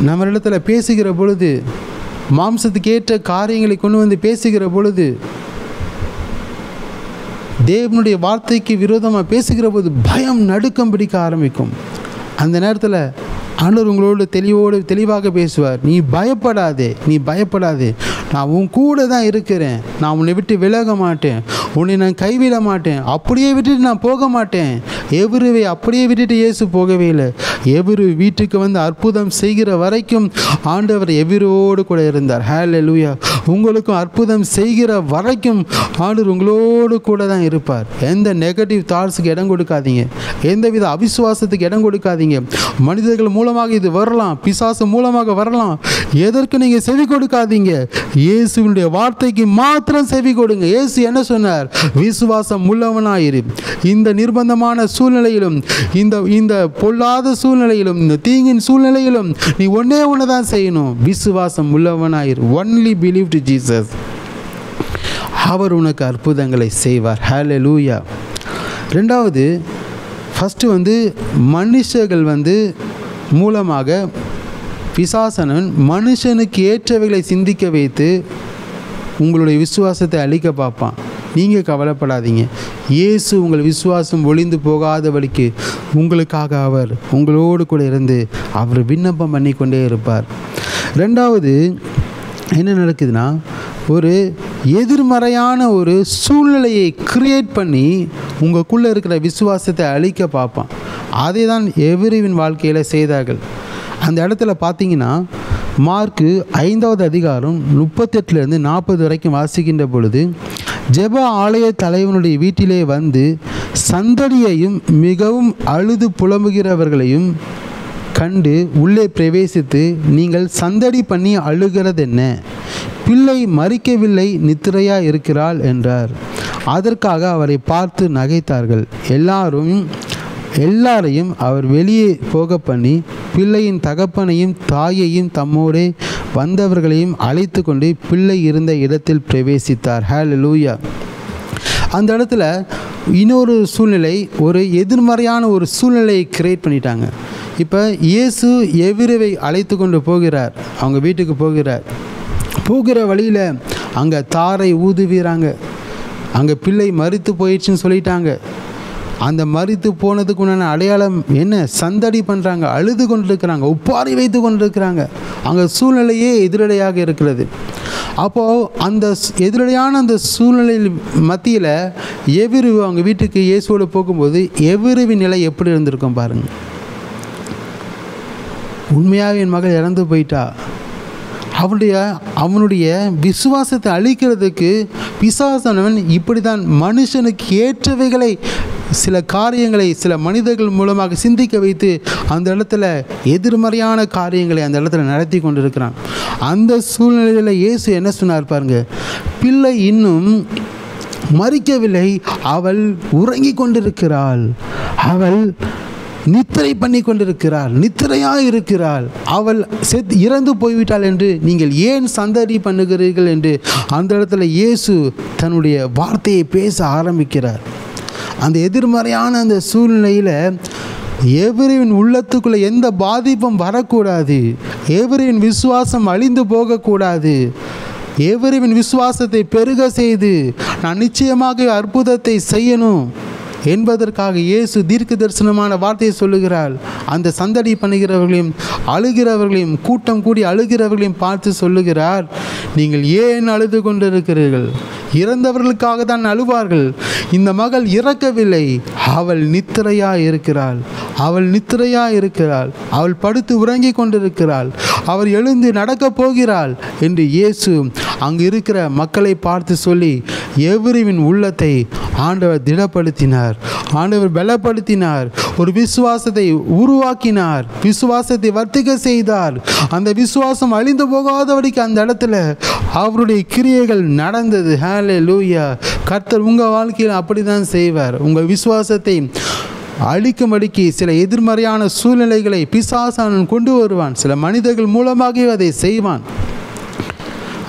நம்ம இடத்துல பேசுகிற பொழுது, மாம்சத்துக்கு ஏற்ற காரியங்களை கொண்டு வந்து பேசுகிற பொழுது, தேவனுடைய வார்த்தைக்கு விரோதமாக பேசுகிற போது பயம் நடுக்கம் பிடிக்க ஆரம்பிக்கும். அந்த நேரத்தில் ஆண்டவர் உங்களோடு தெளிவாக பேசுவார். நீ பயப்படாதே, நீ பயப்படாதே, நான் உன் கூட தான் இருக்கிறேன். நான் உன்னை விட்டு விலக மாட்டேன், உன்னை நான் கைவிட மாட்டேன், அப்படியே விட்டுட்டு நான் போக மாட்டேன். எபிரேயரை அப்படியே விட்டுட்டு இயேசு போகவே இல்லை. எபிரேயர் வீட்டுக்கு வந்து அற்புதம் செய்கிற வரைக்கும் ஆண்டவர் எபிரேயரோடு கூட இருந்தார். ஹல்லேலூயா. உங்களுக்கும் அற்புதம் செய்கிற வரைக்கும் ஆண்டவர் உங்களோடு கூட தான் இருப்பார். எந்த நெகட்டிவ் தாட்ஸுக்கு இடம் கொடுக்காதீங்க, எந்தவித அவிசுவாசத்துக்கு இடம் கொடுக்காதீங்க. மனிதர்கள் மூலமாக இது வரலாம், பிசாசு மூலமாக வரலாம், எதற்கு நீங்கள் செவி கொடுக்காதீங்க. இயேசுவினுடைய வார்த்தைக்கு மாத்திரம் செவி கொடுங்க. இயேசு என்ன சொன்னார்? விசுவாசம் உள்ளவனாயிரு. இந்த நிர்பந்தமான சூழ்நிலையிலும், இந்த பொல்லாத சூழ்நிலையிலும், இந்த தீங்கின் சூழ்நிலையிலும் நீ ஒன்னே ஒன்று தான் செய்யணும், விசுவாசம் உள்ளவனாயிரு. Only believe to Jesus. அவர் உனக்கு அற்புதங்களை செய்வார். ஹல்லேலூயா. ரெண்டாவது, ஃபஸ்ட்டு வந்து மனுஷர்கள் மூலமாக பிசாசனன் மனுஷனுக்கு ஏற்றவைகளை சிந்திக்க வைத்து உங்களுடைய விசுவாசத்தை அழிக்க பார்ப்பான். நீங்கள் கவலைப்படாதீங்க. இயேசு உங்கள் விசுவாசம் ஒளிந்து போகாதபடிக்கு உங்களுக்காக அவர் உங்களோடு கூட இருந்து அவர் விண்ணப்பம் பண்ணி கொண்டே இருப்பார். ரெண்டாவது என்ன நடக்குதுன்னா, ஒரு எதிர்மறையான ஒரு சூழ்நிலையை கிரியேட் பண்ணி உங்களுக்குள்ளே இருக்கிற விசுவாசத்தை அழிக்க பார்ப்பான். அதை தான் எபிரேயரின் வாழ்க்கையில் செய்தார்கள். அந்த இடத்துல பார்த்தீங்கன்னா, மார்க்கு 5வது அதிகாரம் 38 40 வரைக்கும் வாசிக்கின்ற பொழுது, ஜெப ஆலய தலைவனுடைய வீட்டிலே வந்து சந்தடியையும் மிகவும் அழுது புலம்புகிறவர்களையும் கண்டு உள்ளே பிரவேசித்து, நீங்கள் சந்தடி பண்ணி அழுகிறது என்ன? பிள்ளை மரிக்கவில்லை, நித்திரையா இருக்கிறாள் என்றார். அதற்காக அவரை பார்த்து நகைத்தார்கள். எல்லாரையும் அவர் வெளியே போக பண்ணி, பிள்ளையின் தகப்பனையும் தாயையும் தம்மோடே வந்தவர்களையும் அழைத்து கொண்டு பிள்ளை இருந்த இடத்தில் பிரவேசித்தார். ஹல்லேலூயா. அந்த இடத்துல இன்னொரு சூழ்நிலை, ஒரு எதிர்மறையான ஒரு சூழ்நிலையை கிரியேட் பண்ணிட்டாங்க. இப்போ இயேசு எவ்விரவை அழைத்து கொண்டு போகிறார், அவங்க வீட்டுக்கு போகிறார். போகிற வழியில் அங்கே தாரை ஊதுவீராங்க, அங்கே பிள்ளை மரித்து போயிடுச்சுன்னு சொல்லிட்டாங்க. அந்த மரித்து போனதுக்கு உண்டான அடையாளம் என்ன? சந்தடி பண்ணுறாங்க, அழுது கொண்டிருக்கிறாங்க, ஒப்பாரி வைத்து கொண்டிருக்கிறாங்க. அங்கே சூழ்நிலையே எதிரடையாக இருக்கிறது. அப்போது அந்த எதிரடையான அந்த சூழ்நிலையில் மத்தியில் எவ்விரவு அவங்க வீட்டுக்கு இயேசுவோடு போகும்போது எவ்விரவின் நிலை எப்படி இருந்திருக்கும் பாருங்கள். உண்மையாக என் மகள் இறந்து போயிட்டா, அவனுடைய விசுவாசத்தை அழிக்கிறதுக்கு பிசாசானவன் இப்படி தான் மனுஷனுக்கு ஏற்றவைகளை, சில காரியங்களை சில மனிதர்கள் மூலமாக சிந்திக்க வைத்து அந்த இடத்துல எதிர்மறையான காரியங்களை அந்த இடத்துல நடத்தி கொண்டிருக்கிறான். அந்த சூழ்நிலையில் இயேசு என்ன சொன்னார் பாருங்க, பிள்ளை இன்னும் மரிக்கவில்லை, அவள் உறங்கி கொண்டிருக்கிறாள், அவள் நித்திரை பண்ணி கொண்டிருக்கிறாள், நித்திரையாக இருக்கிறாள், அவள் இறந்து போய்விட்டாள் என்று நீங்கள் ஏன் சந்தடி பண்ணுகிறீர்கள் என்று அந்த இடத்துல இயேசு தன்னுடைய வார்த்தையை பேச ஆரம்பிக்கிறார். அந்த எதிர்மறையான அந்த சூழ்நிலையில் எவரின் உள்ளத்துக்குள்ளே எந்த பாதிப்பும் வரக்கூடாது, எவரின் விசுவாசம் அழிந்து போகக்கூடாது, எவரின் விசுவாசத்தை பெருக செய்து நான் நிச்சயமாக அற்புதத்தை செய்யணும் என்பதற்காக இயேசு தீர்க்க தரிசனமான வார்த்தையை சொல்லுகிறார். அந்த சந்தடி பண்ணுகிறவர்களையும் அழுகிறவர்களையும் கூட்டம் கூடி அழுகிறவர்களையும் பார்த்து சொல்லுகிறார், நீங்கள் ஏன் அழுது கொண்டிருக்கிறீர்கள்? இறந்தவர்களுக்காக தான் அழுவார்கள். இந்த மகள் இறக்கவில்லை, அவள் நித்திரையாக இருக்கிறாள், அவள் நித்திரையாக இருக்கிறாள், அவள் படுத்து உறங்கி கொண்டிருக்கிறாள், அவள் எழுந்து நடக்கப் போகிறாள் என்று இயேசு அங்கு இருக்கிற மக்களை பார்த்து சொல்லி எவரின் உள்ளத்தை ஆண்டவர் திடப்படுத்தினார், ஆண்டவர் பலப்படுத்தினார், ஒரு விசுவாசத்தை உருவாக்கினார், விசுவாசத்தை வர்த்திக்க செய்தார். அந்த விசுவாசம் அழிந்து போகாதபடிக்கு அந்த இடத்துல அவருடைய கிரியைகள் நடந்தது. ஹல்லேலூயா. கர்த்தர் உங்கள் வாழ்க்கையில் அப்படி தான் செய்வார். உங்கள் விசுவாசத்தை அழிக்கும்படிக்கு சில எதிர்மறையான சூழ்நிலைகளை பிசாசானன் கொண்டு வருவான், சில மனிதர்கள் மூலமாகவே அதை செய்வான்.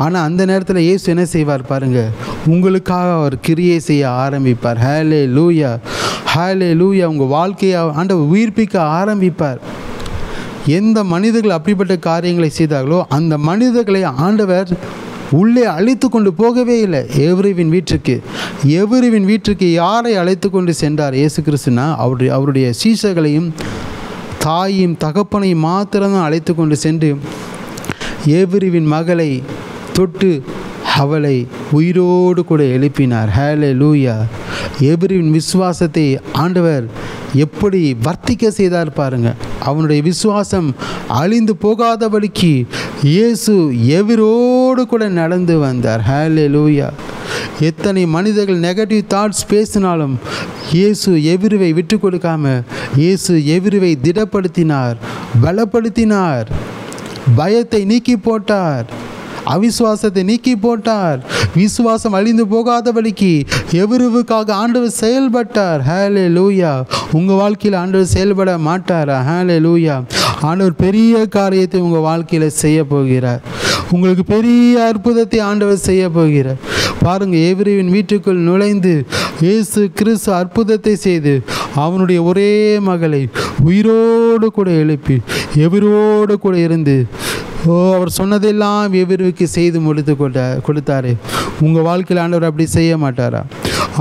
ஆனால் அந்த நேரத்தில் இயேசு என்ன செய்வார் பாருங்கள், உங்களுக்காக அவர் கிரியை செய்ய ஆரம்பிப்பார். ஹல்லேலூயா, ஹல்லேலூயா. உங்கள் வாழ்க்கையை ஆண்டவர் உயிர்ப்பிக்க ஆரம்பிப்பார். எந்த மனிதர்கள் அப்படிப்பட்ட காரியங்களை செய்தார்களோ அந்த மனிதர்களை ஆண்டவர் உள்ளே அழைத்து கொண்டு போகவே இல்லை. எவரிவின் வீட்டுக்கு யாரை அழைத்து கொண்டு சென்றார் இயேசு கிறிஸ்துனா, அவருடைய சீஷர்களையும் தாயும் தகப்பனையும் மாத்திரம்தான் அழைத்து கொண்டு சென்று எவரிவின் மகளை தொட்டு அவளை உயிரோடு கூட எழுப்பினார். ஹல்லேலூயா. எவரிவின் விசுவாசத்தை ஆண்டவர் எப்படி வர்த்திக்க செய்தார் பாருங்க. அவனுடைய விசுவாசம் அழிந்து போகாதபடிக்கு இயேசு எவரோடு கூட நடந்து வந்தார். ஹல்லேலூயா. எத்தனை மனிதர்கள் நெகட்டிவ் தாட்ஸ் பேசினாலும் இயேசு எவரிவை விட்டு கொடுக்காம இயேசு எவரிவை திடப்படுத்தினார், பலப்படுத்தினார், பயத்தை நீக்கி போட்டார், அவிசுவாசத்தை நீக்கி போட்டார். விசுவாசம் அழிந்து போகாதபடிக்கு எவருவுக்காக ஆண்டவர் செயல்பட்டார். ஹல்லேலூயா. உங்கள் வாழ்க்கையில் ஆண்டவர் செயல்பட மாட்டாரா? ஹல்லேலூயா. ஆண்டவர் பெரிய காரியத்தை உங்கள் வாழ்க்கையில் செய்ய போகிறார். உங்களுக்கு பெரிய அற்புதத்தை ஆண்டவர் செய்ய போகிறார். பாருங்கள், எவரிவின் வீட்டுக்குள் நுழைந்து இயேசு கிறிஸ்து அற்புதத்தை செய்து அவனுடைய ஒரே மகளை உயிரோடு கூட எழுப்பி எவரோடு கூட இருந்து அவர் சொன்னதெல்லாம் எவருக்கு செய்து முடித்து கொடுத்தாரு. உங்கள் வாழ்க்கையில் ஆண்டவர் அப்படி செய்ய மாட்டாரா?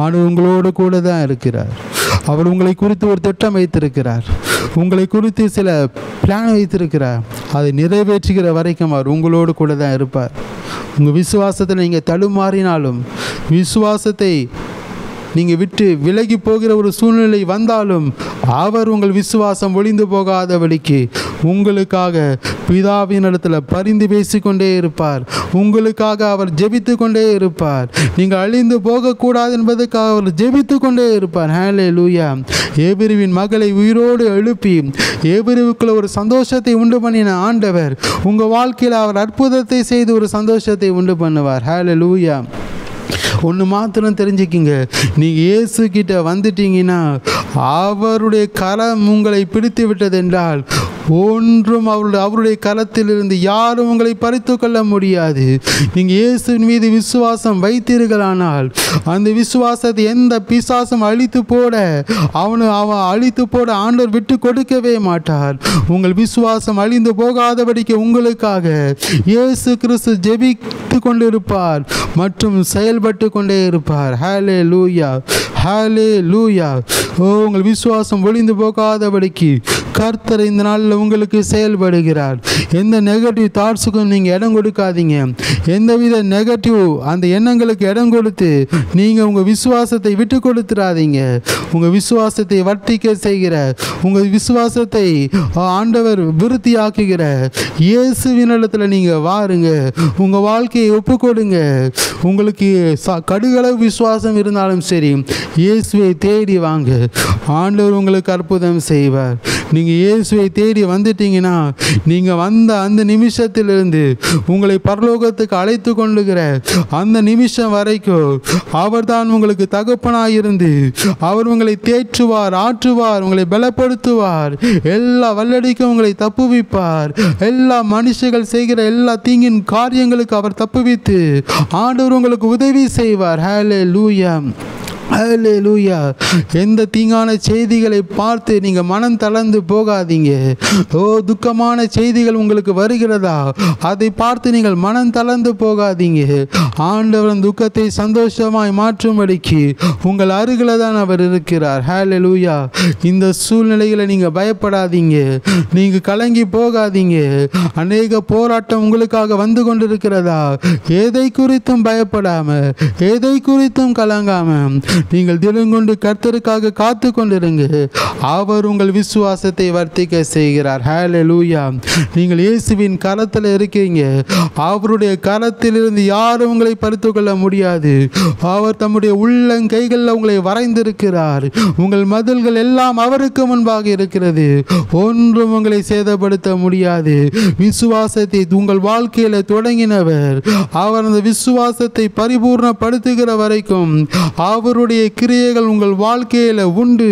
ஆண்டவர் உங்களோடு கூட தான் இருக்கிறார். அவர் உங்களை குறித்து ஒரு திட்டம் வைத்திருக்கிறார், உங்களை குறித்து சில பிளான் வைத்திருக்கிறார். அதை நிறைவேற்றுகிற வரைக்கும் அவர் உங்களோடு கூட தான் இருப்பார். உங்கள் விசுவாசத்தை நீங்கள் தடுமாறினாலும், விசுவாசத்தை நீங்கள் விட்டு விலகி போகிற ஒரு சூழ்நிலை வந்தாலும் அவர் உங்கள் விசுவாசம் ஒளிந்து போகாதபடிக்கு உங்களுக்காக பிதாவினிடத்தில் பரிந்து பேசிக்கொண்டே இருப்பார். உங்களுக்காக அவர் ஜெபித்து கொண்டே இருப்பார். நீங்கள் அழிந்து போகக்கூடாது என்பதற்காக அவர் ஜெபித்து கொண்டே இருப்பார். ஹல்லேலூயா. ஏபிருவின் மகளை உயிரோடு எழுப்பி ஏபிருவுக்குள்ள ஒரு சந்தோஷத்தை உண்டு பண்ணின ஆண்டவர் உங்கள் வாழ்க்கையில் அவர் அற்புதத்தை செய்து ஒரு சந்தோஷத்தை உண்டு பண்ணுவார். ஹல்லேலூயா. ஒன்று மாத்திரம் தெரிஞ்சுக்கிங்க, நீங்கள் இயேசு கிட்ட வந்துட்டீங்கன்னா அவருடைய கரம் உங்களை பிடித்து விட்டது என்றால் ஒன்றும் அவருடைய கரத்திலிருந்து யாரும் உங்களை பறித்து கொள்ள முடியாது. நீங்கள் இயேசுவின் மீது விசுவாசம் வைத்தீர்களானால் அந்த விசுவாசத்தை எந்த பிசாசும் அழித்து போட அவன் அழித்து போட ஆண்டவர் விட்டு கொடுக்கவே மாட்டார். உங்கள் விசுவாசம் அழிந்து போகாதபடிக்கு உங்களுக்காக இயேசு கிறிஸ்து ஜெபித்து கொண்டிருப்பார் மற்றும் செயல்பட்டு கொண்டே இருப்பார். ஹல்லேலூயா, ஹல்லேலூயா. உங்கள் விசுவாசம் ஒளிந்து போகாதபடிக்கு கர்த்தர் இந்த நாளில் உங்களுக்கு செயல்படுகிறார். எந்த நெகட்டிவ் தாட்ஸுக்கும் நீங்கள் இடம் கொடுக்காதீங்க. எந்தவித நெகட்டிவ் அந்த எண்ணங்களுக்கு இடம் கொடுத்து நீங்கள் உங்கள் விசுவாசத்தை விட்டு கொடுத்துடாதீங்க. உங்கள் விசுவாசத்தை வர்த்திக்க செய்கிற, உங்கள் விசுவாசத்தை ஆண்டவர் விருத்தியாக்குகிற இயேசுவினிடத்தில் நீங்கள் வாருங்க. உங்கள் வாழ்க்கையை ஒப்பு கொடுங்க. உங்களுக்கு கடுகளவு விசுவாசம் இருந்தாலும் சரி, இயேசுவை தேடி வாங்க. ஆண்டவர் உங்களுக்கு அற்புதம் செய்வார். நீங்கள் இயேசுவை தேடி வந்துட்டீங்கன்னா நீங்கள் வந்த அந்த நிமிஷத்திலிருந்து உங்களை பரலோகத்துக்கு அழைத்து கொண்டுகிற அந்த நிமிஷம் வரைக்கும் அவர் தான் உங்களுக்கு தகப்பனாயிருந்து அவர் உங்களை தேற்றுவார், ஆற்றுவார், உங்களை பலப்படுத்துவார், எல்லா வல்லடிக்கும் உங்களை தப்புவிப்பார். எல்லா மனுஷர்கள் செய்கிற எல்லா தீங்கின் காரியங்களுக்கு அவர் தப்புவித்து ஆண்டவர் உங்களுக்கு உதவி செய்வார். ஹல்லேலூயா, ஹல்லேலூயா. எந்த தீங்கான செய்திகளை பார்த்து நீங்கள் மனம் தளர்ந்து போகாதீங்க. துக்கமான செய்திகள் உங்களுக்கு வருகிறதா, அதை பார்த்து நீங்கள் மனம் தளர்ந்து போகாதீங்க. ஆண்டவரின் துக்கத்தை சந்தோஷமாய் மாற்றும்படிக்கு உங்கள் அருகில் தான் அவர் இருக்கிறார். ஹல்லேலூயா. இந்த சூழ்நிலைகளை நீங்கள் பயப்படாதீங்க, நீங்கள் கலங்கி போகாதீங்க. அநேக போராட்டம் உங்களுக்காக வந்து கொண்டிருக்கிறதா, எதை குறித்தும் பயப்படாம, எதை குறித்தும் கலங்காம நீங்கள் தினங்கொண்டு கர்த்தருக்காக காத்து கொண்டிருங்க. அவர் உங்கள் விசுவாசத்தை வர்த்திக்க செய்கிறார். ஹல்லேலூயா. நீங்கள் இயேசுவின் கரத்தில் இருக்கீங்க. அவருடைய கரத்திலிருந்து யாரும் உங்களை பறித்து கொள்ள முடியாது. அவர் தம்முடைய உள்ளங்கைகளில் உங்களை வரைந்திருக்கிறார். உங்கள் மதில்கள் எல்லாம் அவருக்கு முன்பாக இருக்கிறது. ஒன்றும் உங்களை சேதப்படுத்த முடியாது. விசுவாசத்தை உங்கள் வாழ்க்கையில் தொடங்கினவர் அவர் அந்த விசுவாசத்தை பரிபூர்ணப்படுத்துகிற வரைக்கும் அவருடைய கிரியைகள் உங்கள் வாழ்க்கையில் உண்டு.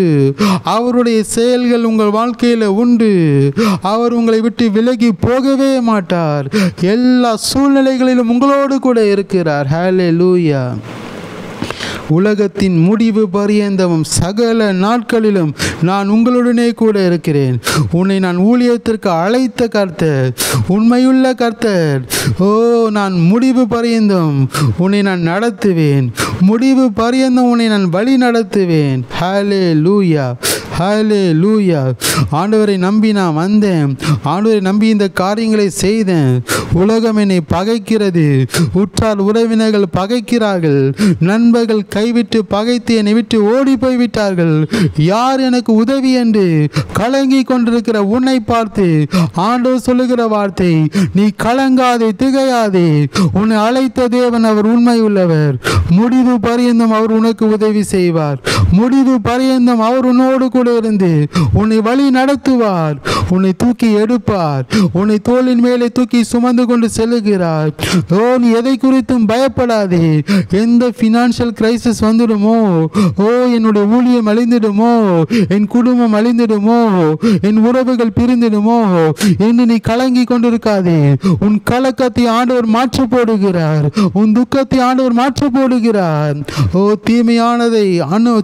அவருடைய செயல்கள் உங்கள் வாழ்க்கையில் உண்டு. அவர் உங்களை விட்டு விலகி போகவே மாட்டார். எல்லா சூழ்நிலைகளிலும் உங்களோடு கூட இருக்கிறார். ஹல்லேலூயா. உலகத்தின் முடிவு பரியந்தமும் சகல நாட்களிலும் நான் உங்களுடனே கூட இருக்கிறேன். உன்னை நான் ஊழியத்திற்கு அழைத்த கர்த்தர், உண்மையுள்ள கர்த்தர். நான் முடிவு பரியந்தம் உன்னை நான் நடத்துவேன். முடிவு பரியந்தம் உன்னை நான் வழி நடத்துவேன். ஹல்லேலூயா, ஹல்லேலூயா. ஆண்டவரை நம்பி நான் வந்தேன். ஆண்டவரை நம்பி இந்த காரியங்களை செய்தேன். உலகம் என்னை பகைக்கிறது. உற்றார் உறவினர்கள் பகைக்கிறார்கள். நண்பர்கள் கைவிட்டு பகைத்து என்னை விட்டு ஓடி போய்விட்டார்கள். யார் எனக்கு உதவி என்று கலங்கி கொண்டிருக்கிற உன்னை பார்த்து ஆண்டவர் சொல்லுகிற வார்த்தை, நீ கலங்காதே, திகையாதே. உன்னை அழைத்த தேவன் அவர் உண்மை உள்ளவர். முடிவு பரியந்தம் அவர் உனக்கு உதவி செய்வார். முடிவு பரியந்தம் அவர் உன்னோடு கூட இருந்து உன்னை வழி நடத்துவார். உன்னை தூக்கி எடுப்பார். உன்னை தோளின் மேலே தூக்கி சுமந்து கொண்டு செல்லுகிறார். நீ எதை குறித்தும் பயப்படாதே. எந்த ஃபினான்ஷியல் கிரைசிஸ் வந்துடுமோ, என்னுடைய ஊழியம் அழிந்துடுமோ, என் குடும்பம் அழிந்துடுமோ, என் உறவுகள் பிரிந்துடுமோ என்று நீ கலங்கி கொண்டிருக்காதே. உன் கலக்கத்தை ஆண்டவர் மாற்ற போடுகிறார். உன் துக்கத்தை ஆண்டவர் மாற்ற போடுகிறார்.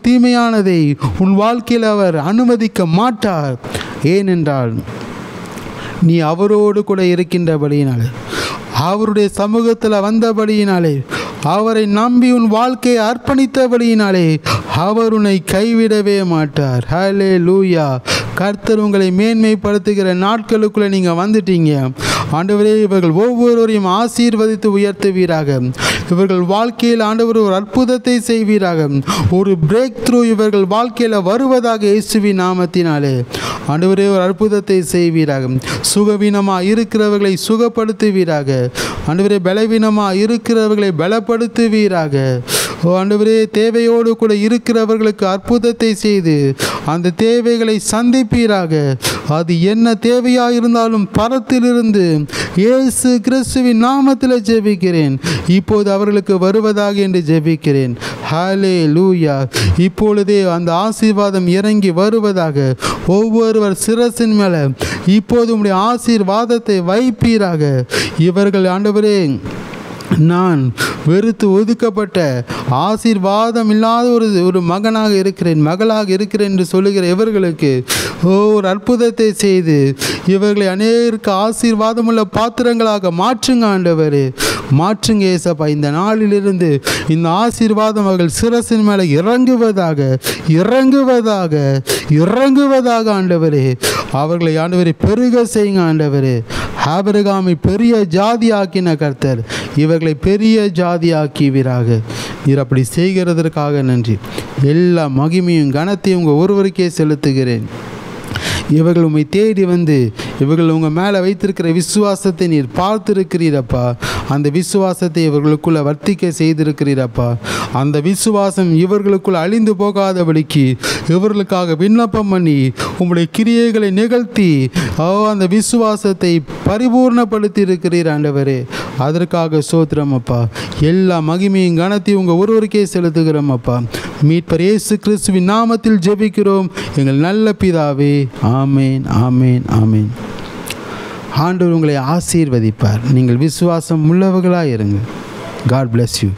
தீமையானதை உன் வாழ்க்கையில் அவர் அனுமதிக்க மாட்டார். ஏனென்றால் நீ அவரோடு கூட இருக்கின்றபடியினாலே, அவருடைய சமூகத்தில் வந்தபடியினாலே, அவரை நம்பி உன் வாழ்க்கையை அர்ப்பணித்தபடியினாலே அவர் உன்னை கைவிடவே மாட்டார். ஹல்லேலூயா. கர்த்தர் உங்களை மேன்மைப்படுத்துகிற நாட்களுக்குள்ளே நீங்கள் வந்துட்டீங்க. ஆண்டவரே, இவர்கள் ஒவ்வொருவரையும் ஆசீர்வதித்து உயர்த்துவீராக. இவர்கள் வாழ்க்கையில் ஆண்டவர் ஒரு அற்புதத்தை செய்வீராக. ஒரு பிரேக் த்ரூ இவர்கள் வாழ்க்கையில் வருவதாக இயேசுவின் நாமத்தினாலே. ஆண்டவரே, ஒரு அற்புதத்தை செய்வீராக. சுகவீனமாக இருக்கிறவர்களை சுகப்படுத்துவீராக. ஆண்டவரே, பலவீனமாக இருக்கிறவர்களை பலப்படுத்துவீராக. ஆண்டவரே, தேவையோடு கூட இருக்கிறவர்களுக்கு அற்புதத்தை செய்து அந்த தேவைகளை சந்திப்பீராக. அது என்ன தேவையாக இருந்தாலும் பரத்திலிருந்து இயேசு கிறிஸ்துவின் நாமத்தில் ஜெபிக்கிறேன். இப்போது அவர்களுக்கு வருவதாக என்று ஜெபிக்கிறேன். ஹல்லேலூயா. இப்பொழுதே அந்த ஆசீர்வாதம் இறங்கி வருவதாக. ஒவ்வொருவர் சிரசின் மேலே இப்போது உம்முடைய ஆசீர்வாதத்தை வைப்பீராக. இவர்கள் ஆண்டவரே, நான் வெறுத்து ஒதுக்கப்பட்ட ஆசீர்வாதம் இல்லாத ஒரு மகனாக இருக்கிறேன், மகளாக இருக்கிறேன் என்று சொல்லுகிற இவர்களுக்கு ஒரு அற்புதத்தை செய்து இவர்களை அநேகருக்கு ஆசீர்வாதமுள்ள பாத்திரங்களாக மாற்றுங்க ஆண்டவரே. மாற்றுங்க ஏசப்பா. இந்த நாளிலிருந்து இந்த ஆசீர்வாதம் அவர்கள் சிரசின் மேலே இறங்குவதாக, இறங்குவதாக, இறங்குவதாக ஆண்டவரே. அவர்களை ஆண்டவரே பெருக செய்யுங்க ஆண்டவரே. ஆபிரகாமை பெரிய ஜாதி ஆக்கின கர்த்தர் இவர்களை பெரிய ஜாதி ஆக்கிவீராக. நீர் அப்படி செய்கிறதற்காக நன்றி. எல்லா மகிமையும் கனத்தையும் உங்கள் ஒருவருக்கே செலுத்துகிறேன். இவர்கள் உம்மை தேடி வந்து இவர்கள் உங்கள் மேலே வைத்திருக்கிற விசுவாசத்தை நீர் பார்த்துருக்கிறீரப்பா. அந்த விசுவாசத்தை இவர்களுக்குள்ள வர்த்திக்க செய்திருக்கிறீரப்பா. அந்த விசுவாசம் இவர்களுக்குள் அழிந்து போகாதபடிக்கு இவர்களுக்காக விண்ணப்பம் பண்ணி உம்முடைய கிரியைகளை நிகழ்த்தி அந்த விசுவாசத்தை பரிபூர்ணப்படுத்தி இருக்கிறீர் ஆண்டவரே. அதற்காக ஸ்தோத்திரம் அப்பா. எல்லா மகிமையும் கனத்தையும் உங்கள் ஒருவருக்கே செலுத்துகிறோம் அப்பா. மீட்பர் இயேசு கிறிஸ்துவின் நாமத்தில் ஜெபிக்கிறோம் எங்கள் நல்ல பிதாவே. ஆமேன், ஆமேன், ஆமேன். ஆண்டவர் உங்களை ஆசீர்வதிப்பார். நீங்கள் விசுவாசம் உள்ளவர்களாக இருங்க. God bless you.